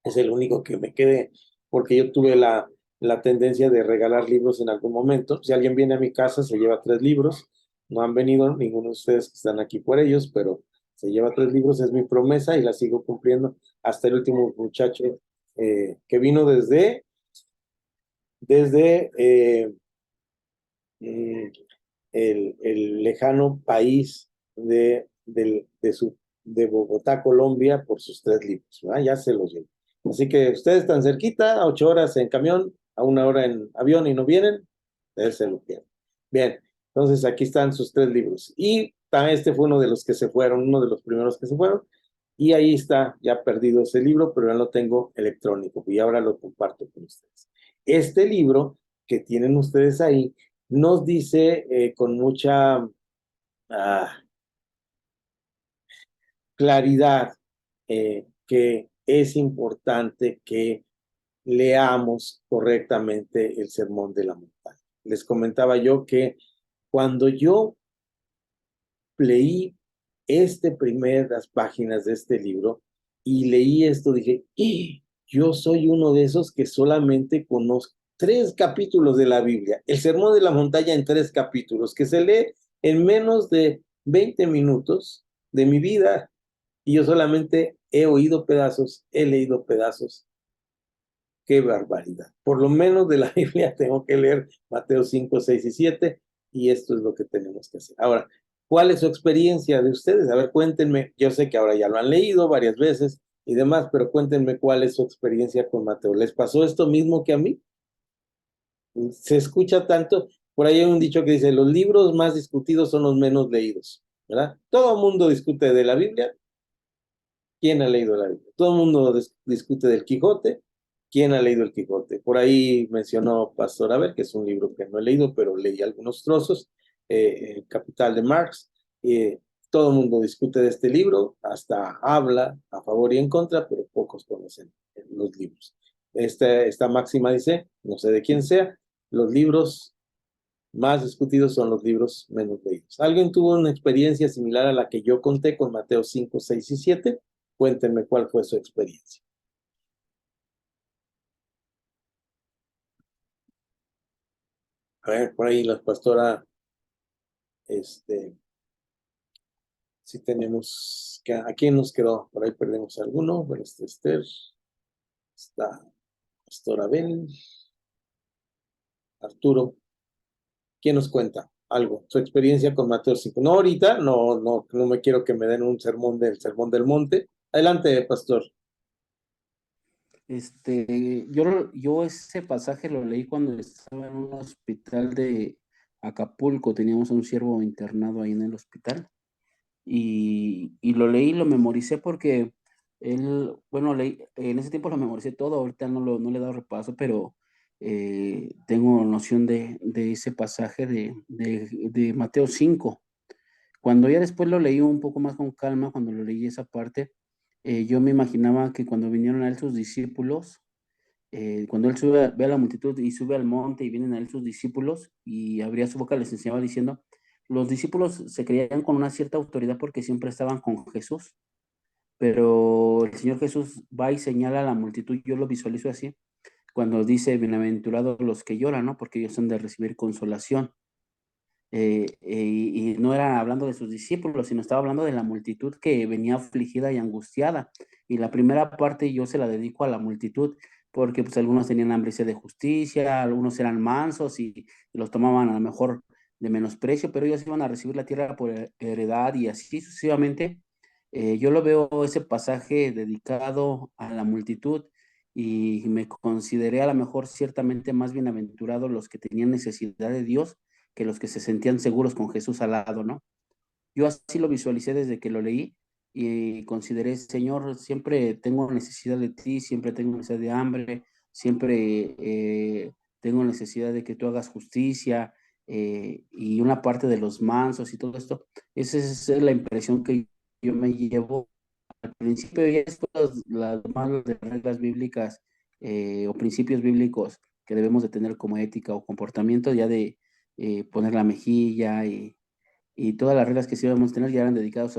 [SPEAKER 1] es el único que me quedé, porque yo tuve la tendencia de regalar libros en algún momento. Si alguien viene a mi casa, se lleva 3 libros, no han venido ninguno de ustedes que están aquí por ellos, pero se lleva 3 libros, es mi promesa y la sigo cumpliendo hasta el último muchacho que vino desde el lejano país de de Bogotá, Colombia, por sus 3 libros, ¿verdad? Ya se los llevo. Así que ustedes están cerquita, a 8 horas en camión, a 1 hora en avión y no vienen, ustedes se lo pierden. Bien, entonces aquí están sus 3 libros. Y este fue uno de los que se fueron, uno de los primeros que se fueron. Y ahí está, ya perdido ese libro, pero ya lo tengo electrónico y ahora lo comparto con ustedes. Este libro que tienen ustedes ahí nos dice con mucha claridad que es importante que leamos correctamente el Sermón de la Montaña. Les comentaba yo que cuando yo leí las páginas de este libro y leí esto, dije, yo soy uno de esos que solamente conozco 3 capítulos de la Biblia, el Sermón de la Montaña en 3 capítulos, que se lee en menos de 20 minutos de mi vida, y yo solamente he oído pedazos, he leído pedazos. ¡Qué barbaridad! Por lo menos de la Biblia tengo que leer Mateo 5, 6 y 7, y esto es lo que tenemos que hacer. Ahora, ¿cuál es su experiencia de ustedes? A ver, cuéntenme. Yo sé que ahora ya lo han leído varias veces y demás, pero cuéntenme cuál es su experiencia con Mateo. ¿Les pasó esto mismo que a mí? Se escucha tanto, por ahí hay un dicho que dice, los libros más discutidos son los menos leídos, ¿verdad? Todo el mundo discute de la Biblia. ¿Quién ha leído la Biblia? Todo el mundo discute del Quijote. ¿Quién ha leído el Quijote? Por ahí mencionó Pastor Abel, que es un libro que no he leído, pero leí algunos trozos, El Capital de Marx. Todo el mundo discute de este libro, hasta habla a favor y en contra, pero pocos conocen los libros. Esta máxima dice, no sé de quién sea, los libros más discutidos son los libros menos leídos. ¿Alguien tuvo una experiencia similar a la que yo conté con Mateo 5, 6 y 7? Cuéntenme cuál fue su experiencia. A ver, por ahí la pastora, si tenemos, ¿a quién nos quedó? Por ahí perdemos alguno. Bueno, Esther, está Pastora Abel, Arturo. ¿Quién nos cuenta algo? Su experiencia con Mateo 5. No ahorita, no me quiero que me den un sermón del monte. Adelante, pastor.
[SPEAKER 3] Yo ese pasaje lo leí cuando estaba en un hospital de Acapulco. Teníamos a un siervo internado ahí en el hospital. Y lo leí, lo memoricé porque en ese tiempo lo memoricé todo, ahorita no le he dado repaso, pero tengo noción de ese pasaje de Mateo 5. Cuando ya después lo leí un poco más con calma, cuando lo leí esa parte, yo me imaginaba que cuando vinieron a él sus discípulos, cuando él ve a la multitud y sube al monte y vienen a él sus discípulos y abría su boca, les enseñaba diciendo, los discípulos se creían con una cierta autoridad porque siempre estaban con Jesús, pero el Señor Jesús va y señala a la multitud, yo lo visualizo así, cuando dice, bienaventurados los que lloran, ¿no? Porque ellos han de recibir consolación. Y no era hablando de sus discípulos, sino estaba hablando de la multitud que venía afligida y angustiada. Y la primera parte yo se la dedico a la multitud, porque pues algunos tenían hambre y sed de justicia, algunos eran mansos y los tomaban a lo mejor de menosprecio, pero ellos iban a recibir la tierra por heredad y así sucesivamente. Yo lo veo ese pasaje dedicado a la multitud y me consideré a lo mejor ciertamente más bienaventurados los que tenían necesidad de Dios que los que se sentían seguros con Jesús al lado, ¿no? Yo así lo visualicé desde que lo leí y consideré, Señor, siempre tengo necesidad de ti, siempre tengo necesidad de hambre, siempre tengo necesidad de que tú hagas justicia y una parte de los mansos y todo esto. Esa es la impresión que yo me llevo al principio y después las demás reglas bíblicas o principios bíblicos que debemos de tener como ética o comportamiento ya de poner la mejilla y todas las reglas que sí debemos tener ya eran dedicados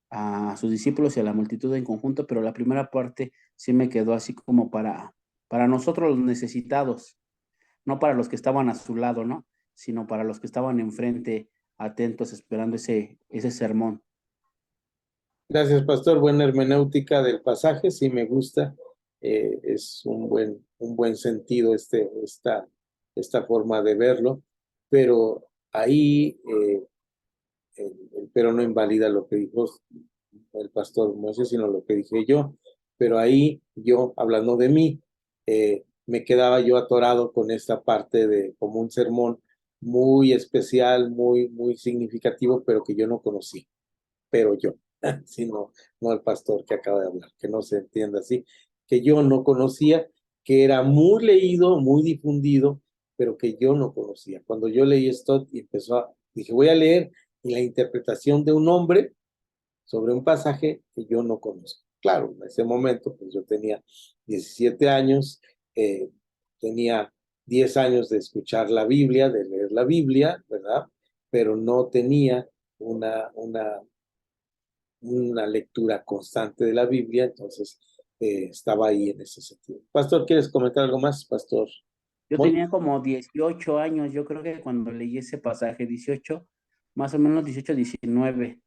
[SPEAKER 3] a sus discípulos y a la multitud en conjunto, pero la primera parte sí me quedó así como para nosotros los necesitados, no para los que estaban a su lado, ¿no? Sino para los que estaban enfrente, atentos, esperando ese sermón.
[SPEAKER 1] Gracias, pastor. Buena hermenéutica del pasaje, sí me gusta. Es un buen sentido esta forma de verlo, pero ahí, pero no invalida lo que dijo el pastor Moisés, sino lo que dije yo. Pero ahí yo, hablando de mí, me quedaba yo atorado con esta parte de como un sermón muy especial, muy significativo, pero que yo no conocí, pero yo, sino no el pastor que acaba de hablar, que no se entienda así, que yo no conocía, que era muy leído, muy difundido, pero que yo no conocía. Cuando yo leí esto y dije, voy a leer la interpretación de un hombre sobre un pasaje que yo no conozco. Claro, en ese momento, pues yo tenía 17 años, tenía 10 años de escuchar la Biblia, de leer la Biblia, ¿verdad? Pero no tenía una lectura constante de la Biblia, entonces estaba ahí en ese sentido. Pastor, ¿quieres comentar algo más, Pastor?
[SPEAKER 3] Yo
[SPEAKER 1] Muy
[SPEAKER 3] tenía como 18 años, yo creo que cuando leí ese pasaje, 18, más o menos 18, 19.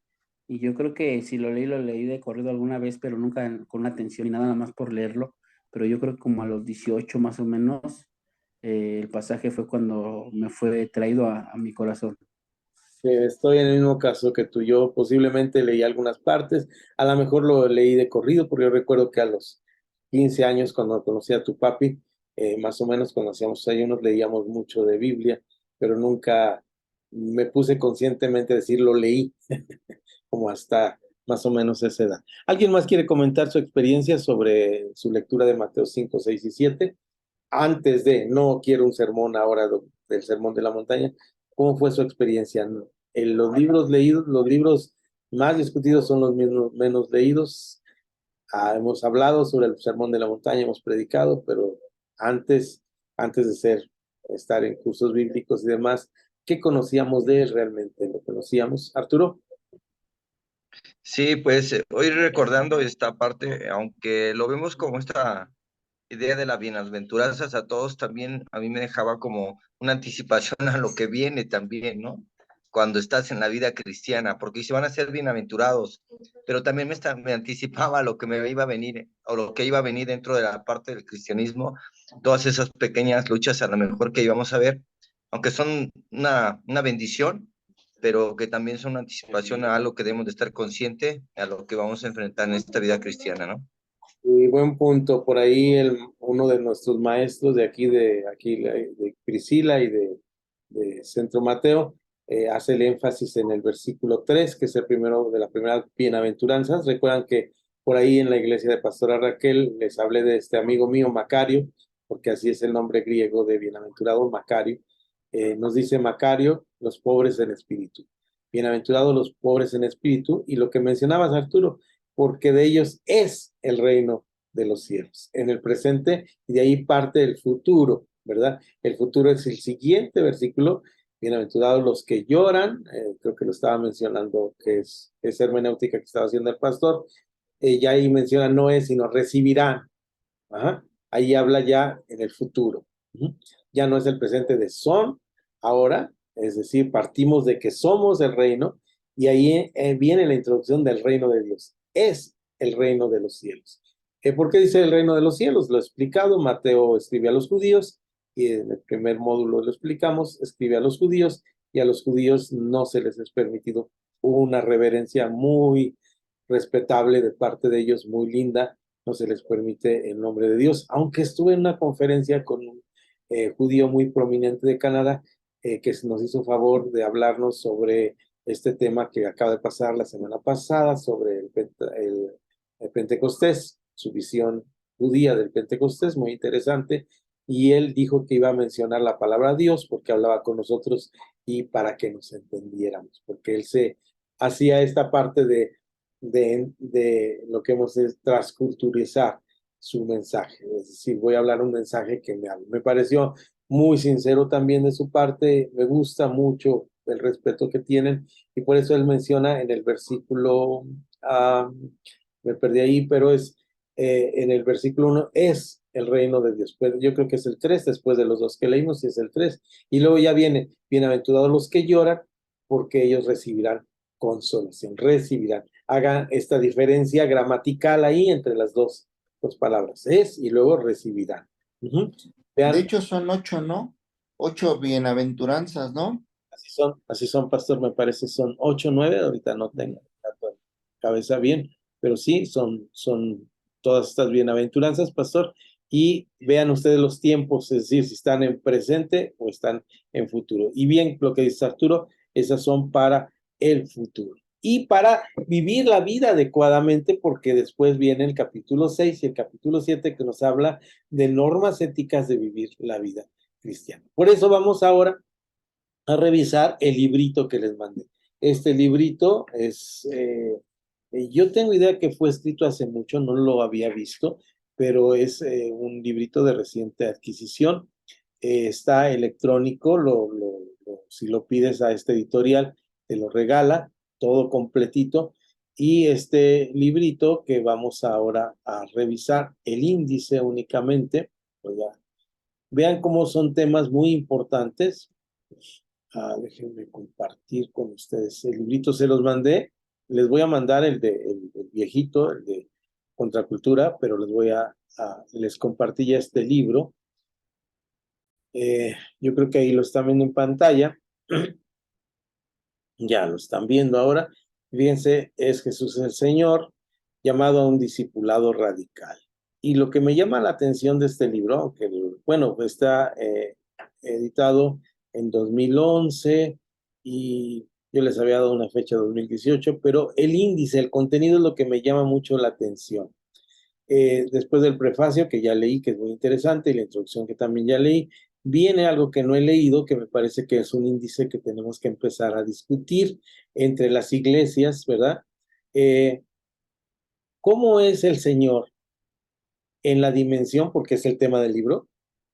[SPEAKER 3] Y yo creo que si lo leí de corrido alguna vez, pero nunca con atención y nada más por leerlo. Pero yo creo que como a los 18 más o menos, el pasaje fue cuando me fue traído a mi corazón.
[SPEAKER 1] estoy en el mismo caso que tú. Yo posiblemente leí algunas partes, a lo mejor lo leí de corrido, porque yo recuerdo que a los 15 años, cuando conocí a tu papi, más o menos cuando hacíamos ayunos, leíamos mucho de Biblia, pero nunca me puse conscientemente a decir lo leí, como hasta más o menos esa edad. ¿Alguien más quiere comentar su experiencia sobre su lectura de Mateo 5, 6 y 7? Antes de, no quiero un sermón ahora del sermón de la montaña, ¿cómo fue su experiencia? En los libros leídos, los libros más discutidos son los mismos, menos leídos. Hemos hablado sobre el sermón de la montaña, hemos predicado, pero antes, antes de estar en cursos bíblicos y demás, ¿qué conocíamos de él realmente? ¿Lo conocíamos? Arturo.
[SPEAKER 4] Sí, pues hoy recordando esta parte, aunque lo vemos como esta idea de las bienaventuranzas a todos, también a mí me dejaba como una anticipación a lo que viene también, ¿no? Cuando estás en la vida cristiana, porque se van a ser bienaventurados, pero también me anticipaba lo que me iba a venir, o lo que iba a venir dentro de la parte del cristianismo, todas esas pequeñas luchas a lo mejor que íbamos a ver, aunque son una bendición, pero que también son una anticipación a algo que debemos de estar consciente a lo que vamos a enfrentar en esta vida cristiana, ¿no?
[SPEAKER 1] Y buen punto. Por ahí uno de nuestros maestros de de Priscila y de Centro Mateo, hace el énfasis en el versículo 3, que es el primero de la primera bienaventuranzas. Recuerdan que por ahí en la iglesia de Pastora Raquel les hablé de este amigo mío, Macario, porque así es el nombre griego de bienaventurado, Macario. Nos dice Macario, los pobres en espíritu. Bienaventurados los pobres en espíritu. Y lo que mencionabas, Arturo, porque de ellos es el reino de los cielos, en el presente, y de ahí parte el futuro, ¿verdad? El futuro es el siguiente versículo, bienaventurados los que lloran, creo que lo estaba mencionando, que es hermenéutica que estaba haciendo el pastor, ya ahí menciona no es, sino recibirán. Ajá. Ahí habla ya en el futuro. Ya no es el presente de son, ahora, es decir, partimos de que somos el reino, y ahí viene la introducción del reino de Dios. Es el reino de los cielos. ¿Por qué dice el reino de los cielos? Lo he explicado, Mateo escribe a los judíos, y en el primer módulo lo explicamos, escribe a los judíos, y a los judíos no se les es permitido una reverencia muy respetable de parte de ellos, muy linda, no se les permite el nombre de Dios, aunque estuve en una conferencia con un judío muy prominente de Canadá, que nos hizo favor de hablarnos sobre este tema que acaba de pasar la semana pasada, sobre el Pentecostés, su visión judía del Pentecostés, muy interesante, y él dijo que iba a mencionar la palabra Dios porque hablaba con nosotros y para que nos entendiéramos, porque él se hacía esta parte de lo que hemos es transculturizar su mensaje. Es decir, voy a hablar un mensaje que me pareció muy sincero también de su parte, me gusta mucho el respeto que tienen y por eso él menciona en el versículo, me perdí ahí, pero es en el versículo 1, es el reino de Dios. Pero yo creo que es el 3 después de los dos que leímos, y es el 3. Y luego ya viene, bienaventurados los que lloran, porque ellos recibirán consolación, recibirán. Hagan esta diferencia gramatical ahí entre las dos palabras, es y luego recibirán.
[SPEAKER 2] De
[SPEAKER 1] Vean,
[SPEAKER 2] hecho, son 8, ¿no? 8 bienaventuranzas, ¿no?
[SPEAKER 1] así son, pastor, me parece, son 8, 9, ahorita no tengo la cabeza bien, pero sí, son todas estas bienaventuranzas, pastor, y vean ustedes los tiempos, es decir, si están en presente o están en futuro. Y bien, lo que dice Arturo, esas son para el futuro. Y para vivir la vida adecuadamente, porque después viene el capítulo 6 y el capítulo 7 que nos habla de normas éticas de vivir la vida cristiana. Por eso vamos ahora a revisar el librito que les mandé. Este librito es, yo tengo idea que fue escrito hace mucho, no lo había visto, pero es un librito de reciente adquisición. Está electrónico, si lo pides a este editorial, te lo regala, todo completito. Y este librito que vamos ahora a revisar, el índice únicamente, pues ya, vean cómo son temas muy importantes. Déjenme compartir con ustedes. El librito se los mandé. Les voy a mandar el viejito, el de Contracultura, pero les compartí ya este libro. Yo creo que ahí lo están viendo en pantalla. Ya lo están viendo ahora. Fíjense, es Jesús el Señor, llamado a un discipulado radical. Y lo que me llama la atención de este libro, aunque, bueno, está editado en 2011 y yo les había dado una fecha de 2018, pero el índice, el contenido es lo que me llama mucho la atención. Después del prefacio que ya leí, que es muy interesante, y la introducción que también ya leí, viene algo que no he leído, que me parece que es un índice que tenemos que empezar a discutir entre las iglesias, ¿verdad? ¿Cómo es el Señor en la dimensión? Porque es el tema del libro.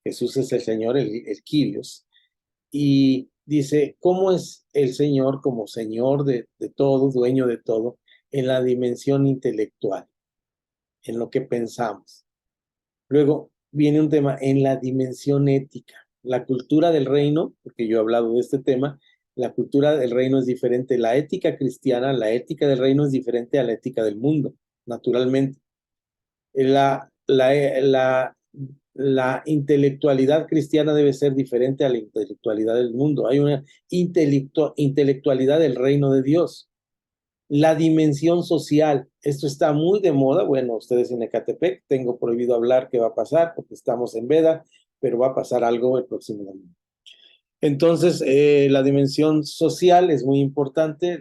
[SPEAKER 1] Jesús es el Señor, el Kyrios. Y dice, ¿cómo es el Señor como Señor de todo, dueño de todo, en la dimensión intelectual, en lo que pensamos? Luego viene un tema en la dimensión ética. La cultura del reino, porque yo he hablado de este tema, la cultura del reino es diferente. La ética cristiana, la ética del reino es diferente a la ética del mundo, naturalmente. La intelectualidad cristiana debe ser diferente a la intelectualidad del mundo. Hay una intelectualidad del reino de Dios. La dimensión social, esto está muy de moda. Bueno, ustedes en Ecatepec, tengo prohibido hablar qué va a pasar porque estamos en veda, pero va a pasar algo el próximo año. Entonces, la dimensión social es muy importante,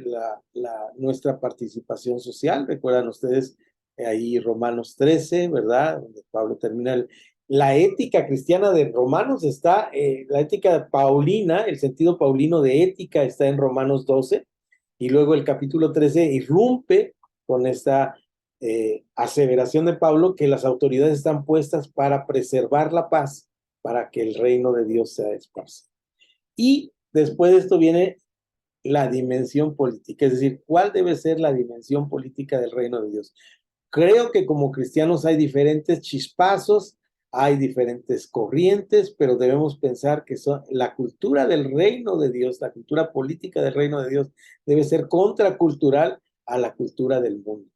[SPEAKER 1] nuestra participación social. Recuerdan ustedes ahí Romanos 13, ¿verdad? Donde Pablo termina la ética cristiana de Romanos está, la ética paulina, el sentido paulino de ética está en Romanos 12, y luego el capítulo 13 irrumpe con esta aseveración de Pablo que las autoridades están puestas para preservar la paz, para que el reino de Dios sea esparcido. Y después de esto viene la dimensión política, es decir, ¿cuál debe ser la dimensión política del reino de Dios? Creo que como cristianos hay diferentes chispazos, hay diferentes corrientes, pero debemos pensar que la cultura del reino de Dios, la cultura política del reino de Dios, debe ser contracultural a la cultura del mundo.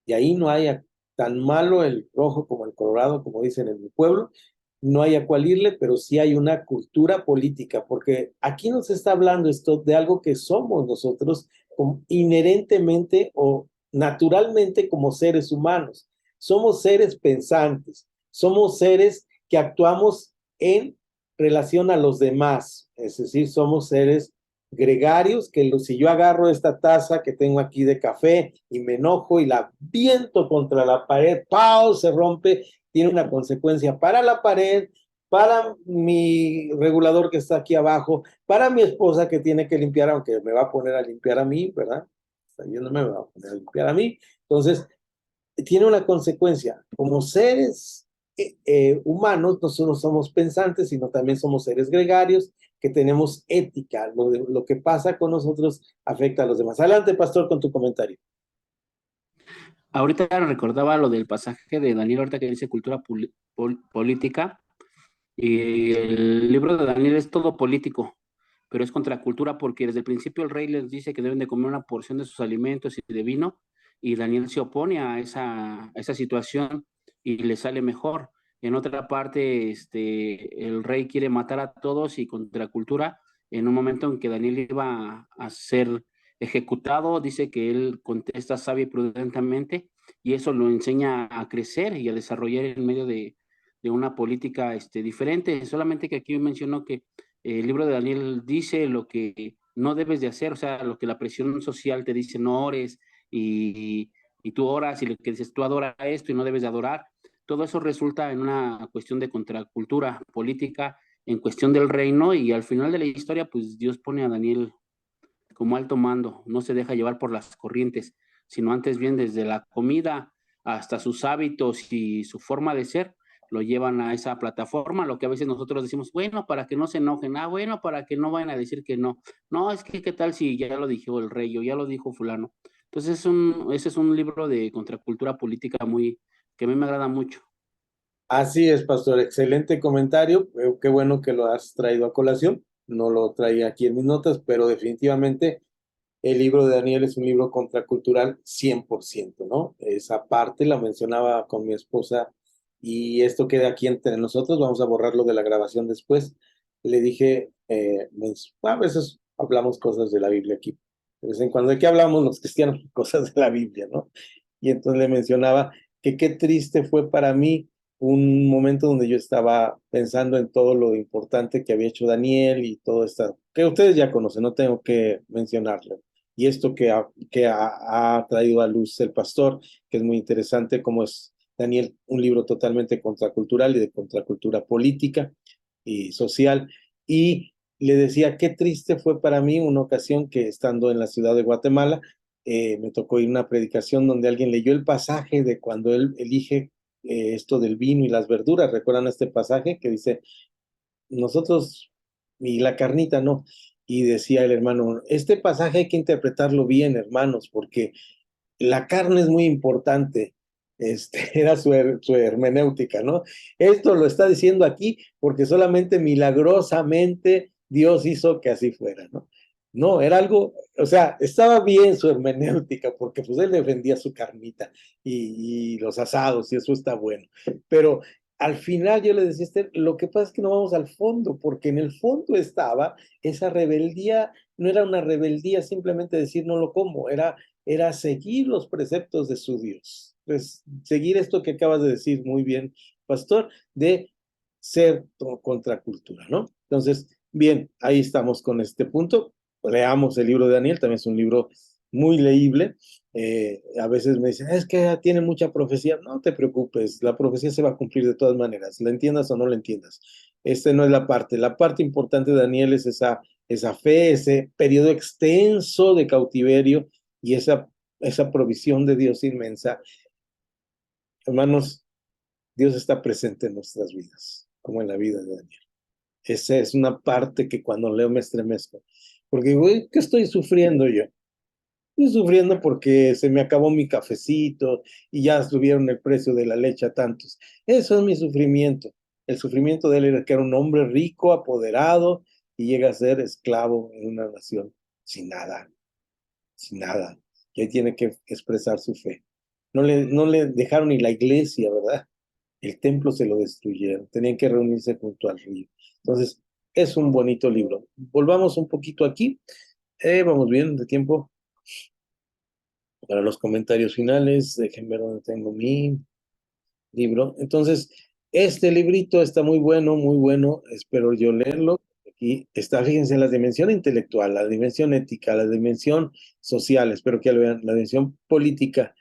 [SPEAKER 1] Y ahí no hay tan malo el rojo como el colorado, como dicen en mi pueblo, no hay a cuál irle, pero sí hay una cultura política, porque aquí nos está hablando esto de algo que somos nosotros inherentemente o naturalmente como seres humanos. Somos seres pensantes, somos seres que actuamos en relación a los demás, es decir, somos seres gregarios, que si yo agarro esta taza que tengo aquí de café y me enojo y la viento contra la pared, ¡pau!, se rompe, tiene una consecuencia para la pared, para mi regulador que está aquí abajo, para mi esposa que tiene que limpiar, aunque me va a poner a limpiar a mí, ¿verdad? Yo no me va a poner a limpiar a mí. Entonces, tiene una consecuencia. Como seres humanos, no solo somos pensantes, sino también somos seres gregarios que tenemos ética. Lo que pasa con nosotros afecta a los demás. Adelante, pastor, con tu comentario.
[SPEAKER 3] Ahorita recordaba lo del pasaje de Daniel, ahorita que dice cultura política, y el libro de Daniel es todo político, pero es contra cultura porque desde el principio el rey les dice que deben de comer una porción de sus alimentos y de vino, y Daniel se opone a esa situación y le sale mejor. En otra parte, el rey quiere matar a todos y contra cultura, en un momento en que Daniel iba a ser ejecutado, dice que él contesta sabia y prudentemente, y eso lo enseña a crecer y a desarrollar en medio de una política diferente. Solamente que aquí menciono que el libro de Daniel dice lo que no debes de hacer, o sea, lo que la presión social te dice, no ores, y tú oras, y lo que dices, tú adora esto y no debes de adorar. Todo eso resulta en una cuestión de contracultura política, en cuestión del reino, y al final de la historia, pues Dios pone a Daniel como alto mando, no se deja llevar por las corrientes, sino antes bien desde la comida hasta sus hábitos y su forma de ser, lo llevan a esa plataforma, lo que a veces nosotros decimos, bueno, para que no se enojen, bueno, para que no vayan a decir que no. No, es que qué tal si ya lo dijo el rey o ya lo dijo fulano. Entonces ese es un libro de contracultura política muy, que a mí me agrada mucho.
[SPEAKER 1] Así es, pastor, excelente comentario. Qué bueno que lo has traído a colación. No lo traía aquí en mis notas, pero definitivamente el libro de Daniel es un libro contracultural 100%, ¿no? Esa parte la mencionaba con mi esposa y esto queda aquí entre nosotros. Vamos a borrarlo de la grabación después. Le dije, a veces hablamos cosas de la Biblia aquí. De vez en cuando, ¿de qué hablamos los cristianos? Cosas de la Biblia, ¿no? Y entonces le mencionaba que qué triste fue para mí un momento donde yo estaba pensando en todo lo importante que había hecho Daniel y todo esto, que ustedes ya conocen, no tengo que mencionarlo. Y esto que ha traído a luz el pastor, que es muy interesante, como es Daniel, un libro totalmente contracultural y de contracultura política y social. Y le decía, qué triste fue para mí una ocasión que estando en la ciudad de Guatemala, me tocó ir a una predicación donde alguien leyó el pasaje de cuando él elige esto del vino y las verduras. ¿Recuerdan este pasaje que dice, nosotros y la carnita no? Y decía el hermano, este pasaje hay que interpretarlo bien, hermanos, porque la carne es muy importante. Era su hermenéutica, ¿no? Esto lo está diciendo aquí porque solamente milagrosamente Dios hizo que así fuera, ¿no? No, era algo, o sea, estaba bien su hermenéutica porque pues él defendía su carnita y los asados y eso está bueno. Pero al final yo le decía, Esther, lo que pasa es que no vamos al fondo, porque en el fondo estaba esa rebeldía, no era una rebeldía simplemente decir no lo como, era seguir los preceptos de su Dios. Pues seguir esto que acabas de decir muy bien, pastor, de ser contracultura, ¿no? Entonces, bien, ahí estamos con este punto. Leamos el libro de Daniel, también es un libro muy leíble. A veces me dicen, es que tiene mucha profecía. No te preocupes, la profecía se va a cumplir de todas maneras, la entiendas o no la entiendas. No es la parte importante de Daniel es esa fe, ese periodo extenso de cautiverio y esa provisión de Dios inmensa. Hermanos, Dios está presente en nuestras vidas, como en la vida de Daniel. Esa es una parte que cuando leo me estremezco, porque digo, ¿qué estoy sufriendo yo? Estoy sufriendo porque se me acabó mi cafecito y ya subieron el precio de la leche a tantos. Eso es mi sufrimiento. El sufrimiento de él era que era un hombre rico, apoderado, y llega a ser esclavo en una nación sin nada, sin nada. Y ahí tiene que expresar su fe. No le dejaron ni la iglesia, ¿verdad? El templo se lo destruyeron. Tenían que reunirse junto al río. Entonces, es un bonito libro. Volvamos un poquito aquí. Vamos bien de tiempo para los comentarios finales. Déjenme ver dónde tengo mi libro. Entonces, este librito está muy bueno, muy bueno. Espero yo leerlo. Aquí está, fíjense, la dimensión intelectual, la dimensión ética, la dimensión social, espero que ya lo vean, la dimensión política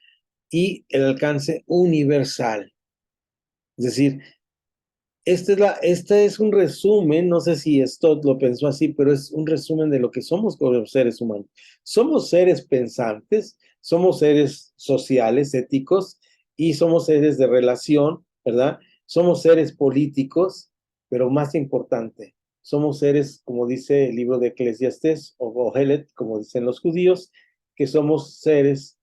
[SPEAKER 1] y el alcance universal. Es decir, este es un resumen, no sé si Stott lo pensó así, pero es un resumen de lo que somos como seres humanos. Somos seres pensantes, somos seres sociales, éticos, y somos seres de relación, ¿verdad? Somos seres políticos, pero más importante, somos seres, como dice el libro de Eclesiastés, o Gohelet, como dicen los judíos, que somos seres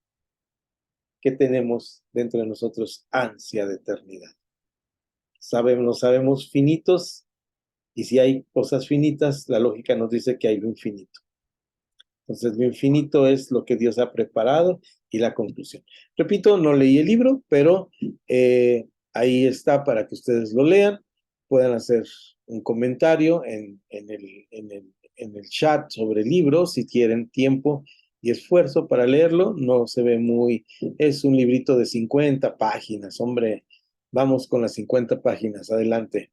[SPEAKER 1] que tenemos dentro de nosotros ansia de eternidad. Sabemos finitos, y si hay cosas finitas, la lógica nos dice que hay lo infinito. Entonces, lo infinito es lo que Dios ha preparado y la conclusión. Repito, no leí el libro, pero ahí está para que ustedes lo lean, puedan hacer un comentario en el chat sobre el libro, si tienen tiempo y esfuerzo para leerlo. No se ve muy, es un librito de 50 páginas, hombre, vamos con las 50 páginas, adelante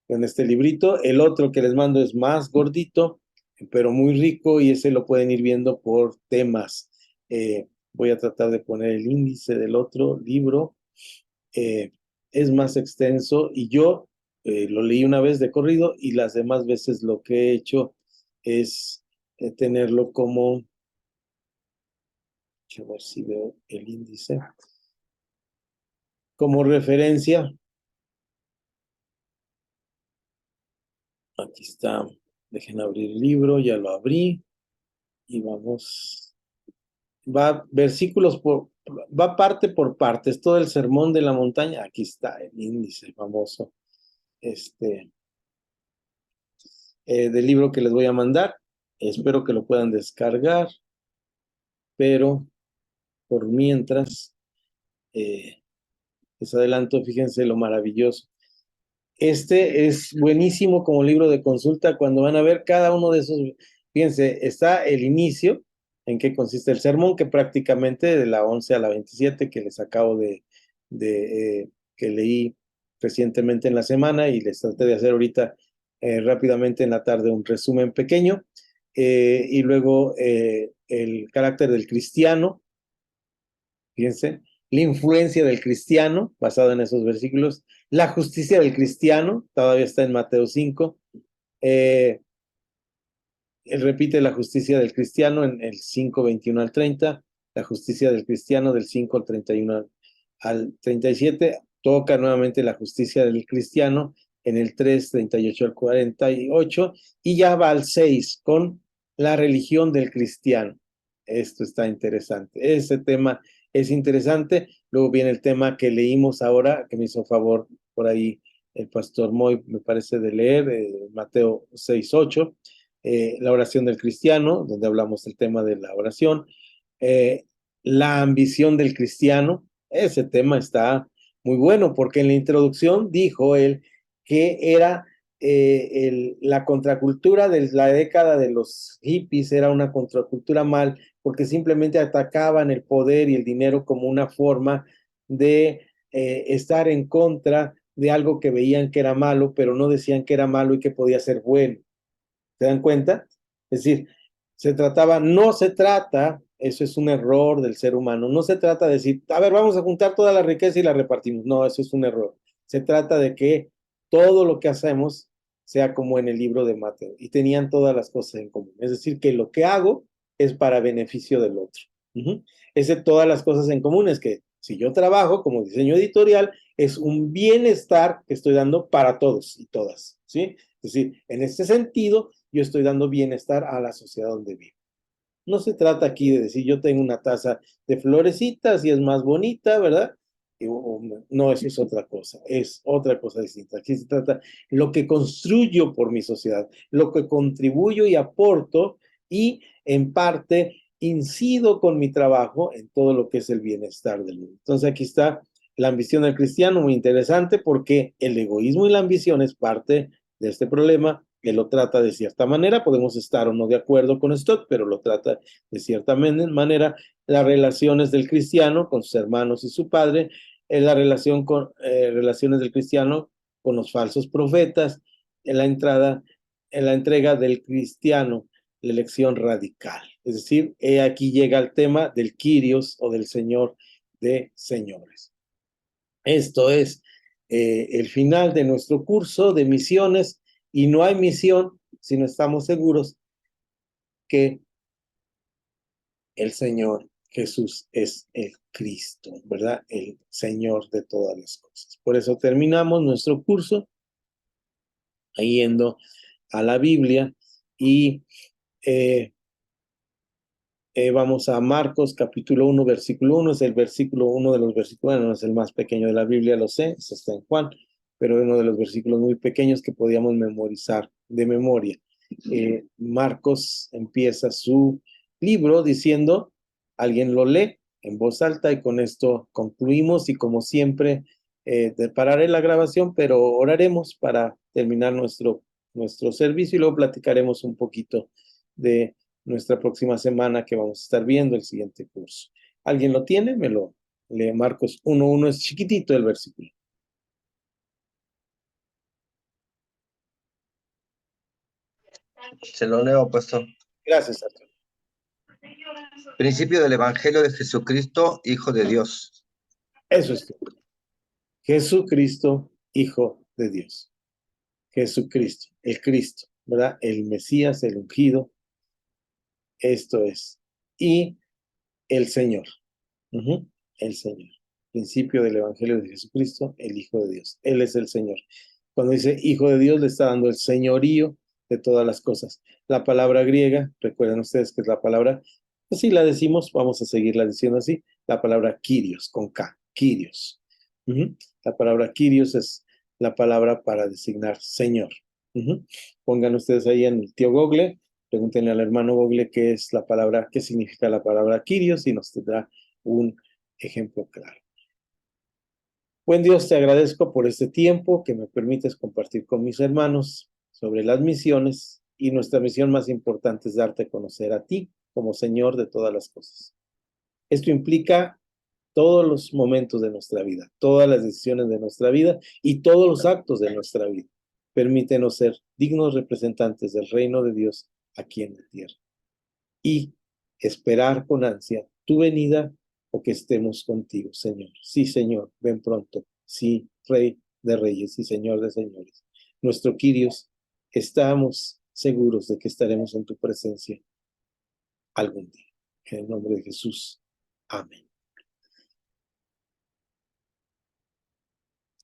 [SPEAKER 1] con este librito. El otro que les mando es más gordito, pero muy rico, y ese lo pueden ir viendo por temas. Voy a tratar de poner el índice del otro libro. Es más extenso y yo lo leí una vez de corrido, y las demás veces lo que he hecho es tenerlo como, a ver si veo el índice, como referencia. Aquí está, dejen abrir el libro, ya lo abrí, y vamos, va versículos va parte por parte, es todo el sermón de la montaña. Aquí está el índice famoso, del libro que les voy a mandar. Espero que lo puedan descargar, pero por mientras, les adelanto, fíjense lo maravilloso. Este es buenísimo como libro de consulta cuando van a ver cada uno de esos. Fíjense, está el inicio, en qué consiste el sermón, que prácticamente de la 11 a la 27, que les acabo que leí recientemente en la semana, y les traté de hacer ahorita rápidamente en la tarde un resumen pequeño. Y luego el carácter del cristiano, fíjense, la influencia del cristiano, basado en esos versículos, la justicia del cristiano, todavía está en Mateo 5, él repite la justicia del cristiano en el 5, 21 al 30, la justicia del cristiano del 5 al 31 al 37, toca nuevamente la justicia del cristiano en el 3, 38 al 48, y ya va al 6 con la religión del cristiano. Esto está interesante, ese tema es interesante. Luego viene el tema que leímos ahora, que me hizo favor por ahí el pastor Moy, me parece, de leer, Mateo 6, 8, la oración del cristiano, donde hablamos del tema de la oración, la ambición del cristiano. Ese tema está muy bueno, porque en la introducción dijo él que era la contracultura de la década de los hippies, era una contracultura mal, porque simplemente atacaban el poder y el dinero como una forma de estar en contra de algo que veían que era malo, pero no decían que era malo y que podía ser bueno. ¿Se dan cuenta? Es decir, no se trata, eso es un error del ser humano, no se trata de decir, a ver, vamos a juntar toda la riqueza y la repartimos. No, eso es un error. Se trata de que todo lo que hacemos sea como en el libro de Mateo, y tenían todas las cosas en común. Es decir, que lo que hago es para beneficio del otro. Todas las cosas en común es que si yo trabajo como diseño editorial, es un bienestar que estoy dando para todos y todas, ¿sí? Es decir, en este sentido, yo estoy dando bienestar a la sociedad donde vivo. No se trata aquí de decir, yo tengo una taza de florecitas y es más bonita, ¿verdad? No, eso es otra cosa distinta. Aquí se trata lo que construyo por mi sociedad, lo que contribuyo y aporto, y en parte incido con mi trabajo en todo lo que es el bienestar del mundo. Entonces aquí está la ambición del cristiano, muy interesante, porque el egoísmo y la ambición es parte de este problema, que lo trata de cierta manera. Podemos estar o no de acuerdo con Stott, pero lo trata de cierta manera. Las relaciones del cristiano con sus hermanos y su padre, relaciones del cristiano con los falsos profetas, en la entrega del cristiano, la elección radical. Es decir, aquí llega el tema del Kyrios, o del Señor de señores. Esto es el final de nuestro curso de misiones, y no hay misión si no estamos seguros que el Señor Jesús es el Cristo, ¿verdad? El Señor de todas las cosas. Por eso terminamos nuestro curso yendo a la Biblia, y vamos a Marcos capítulo 1, versículo 1. Es el versículo, uno de los versículos, bueno, no es el más pequeño de la Biblia, lo sé, eso está en Juan, pero es uno de los versículos muy pequeños que podíamos memorizar de memoria. Marcos empieza su libro diciendo, alguien lo lee en voz alta, y con esto concluimos, y como siempre, pararé la grabación, pero oraremos para terminar nuestro servicio, y luego platicaremos un poquito de nuestra próxima semana que vamos a estar viendo el siguiente curso. ¿Alguien lo tiene? Me lo lee. Marcos 1:1, es chiquitito el versículo.
[SPEAKER 4] Se lo leo, pastor.
[SPEAKER 1] Gracias, Arturo.
[SPEAKER 4] Principio del Evangelio de Jesucristo, Hijo de Dios.
[SPEAKER 1] Eso es todo. Jesucristo, Hijo de Dios. Jesucristo, el Cristo, ¿verdad? El Mesías, el ungido. Esto es. Y el Señor. El Señor. Principio del Evangelio de Jesucristo, el Hijo de Dios. Él es el Señor. Cuando dice Hijo de Dios, le está dando el señorío de todas las cosas. La palabra griega, recuerden ustedes que es la palabra, pues si la decimos, vamos a seguirla diciendo así, la palabra Kyrios, con K, Kyrios. La palabra Kyrios es la palabra para designar Señor. Pongan ustedes ahí en el tío Google, pregúntenle al hermano Google qué es la palabra, qué significa la palabra Kyrios y nos tendrá un ejemplo claro. Buen Dios, te agradezco por este tiempo que me permites compartir con mis hermanos sobre las misiones, y nuestra misión más importante es darte a conocer a ti como Señor de todas las cosas. Esto implica todos los momentos de nuestra vida, todas las decisiones de nuestra vida y todos los actos de nuestra vida. Permítenos ser dignos representantes del reino de Dios aquí en la tierra y esperar con ansia tu venida o que estemos contigo, Señor. Sí, Señor, ven pronto. Sí, Rey de Reyes y Señor de Señores. Nuestro Kyrios, estamos seguros de que estaremos en tu presencia algún día. En el nombre de Jesús. Amén.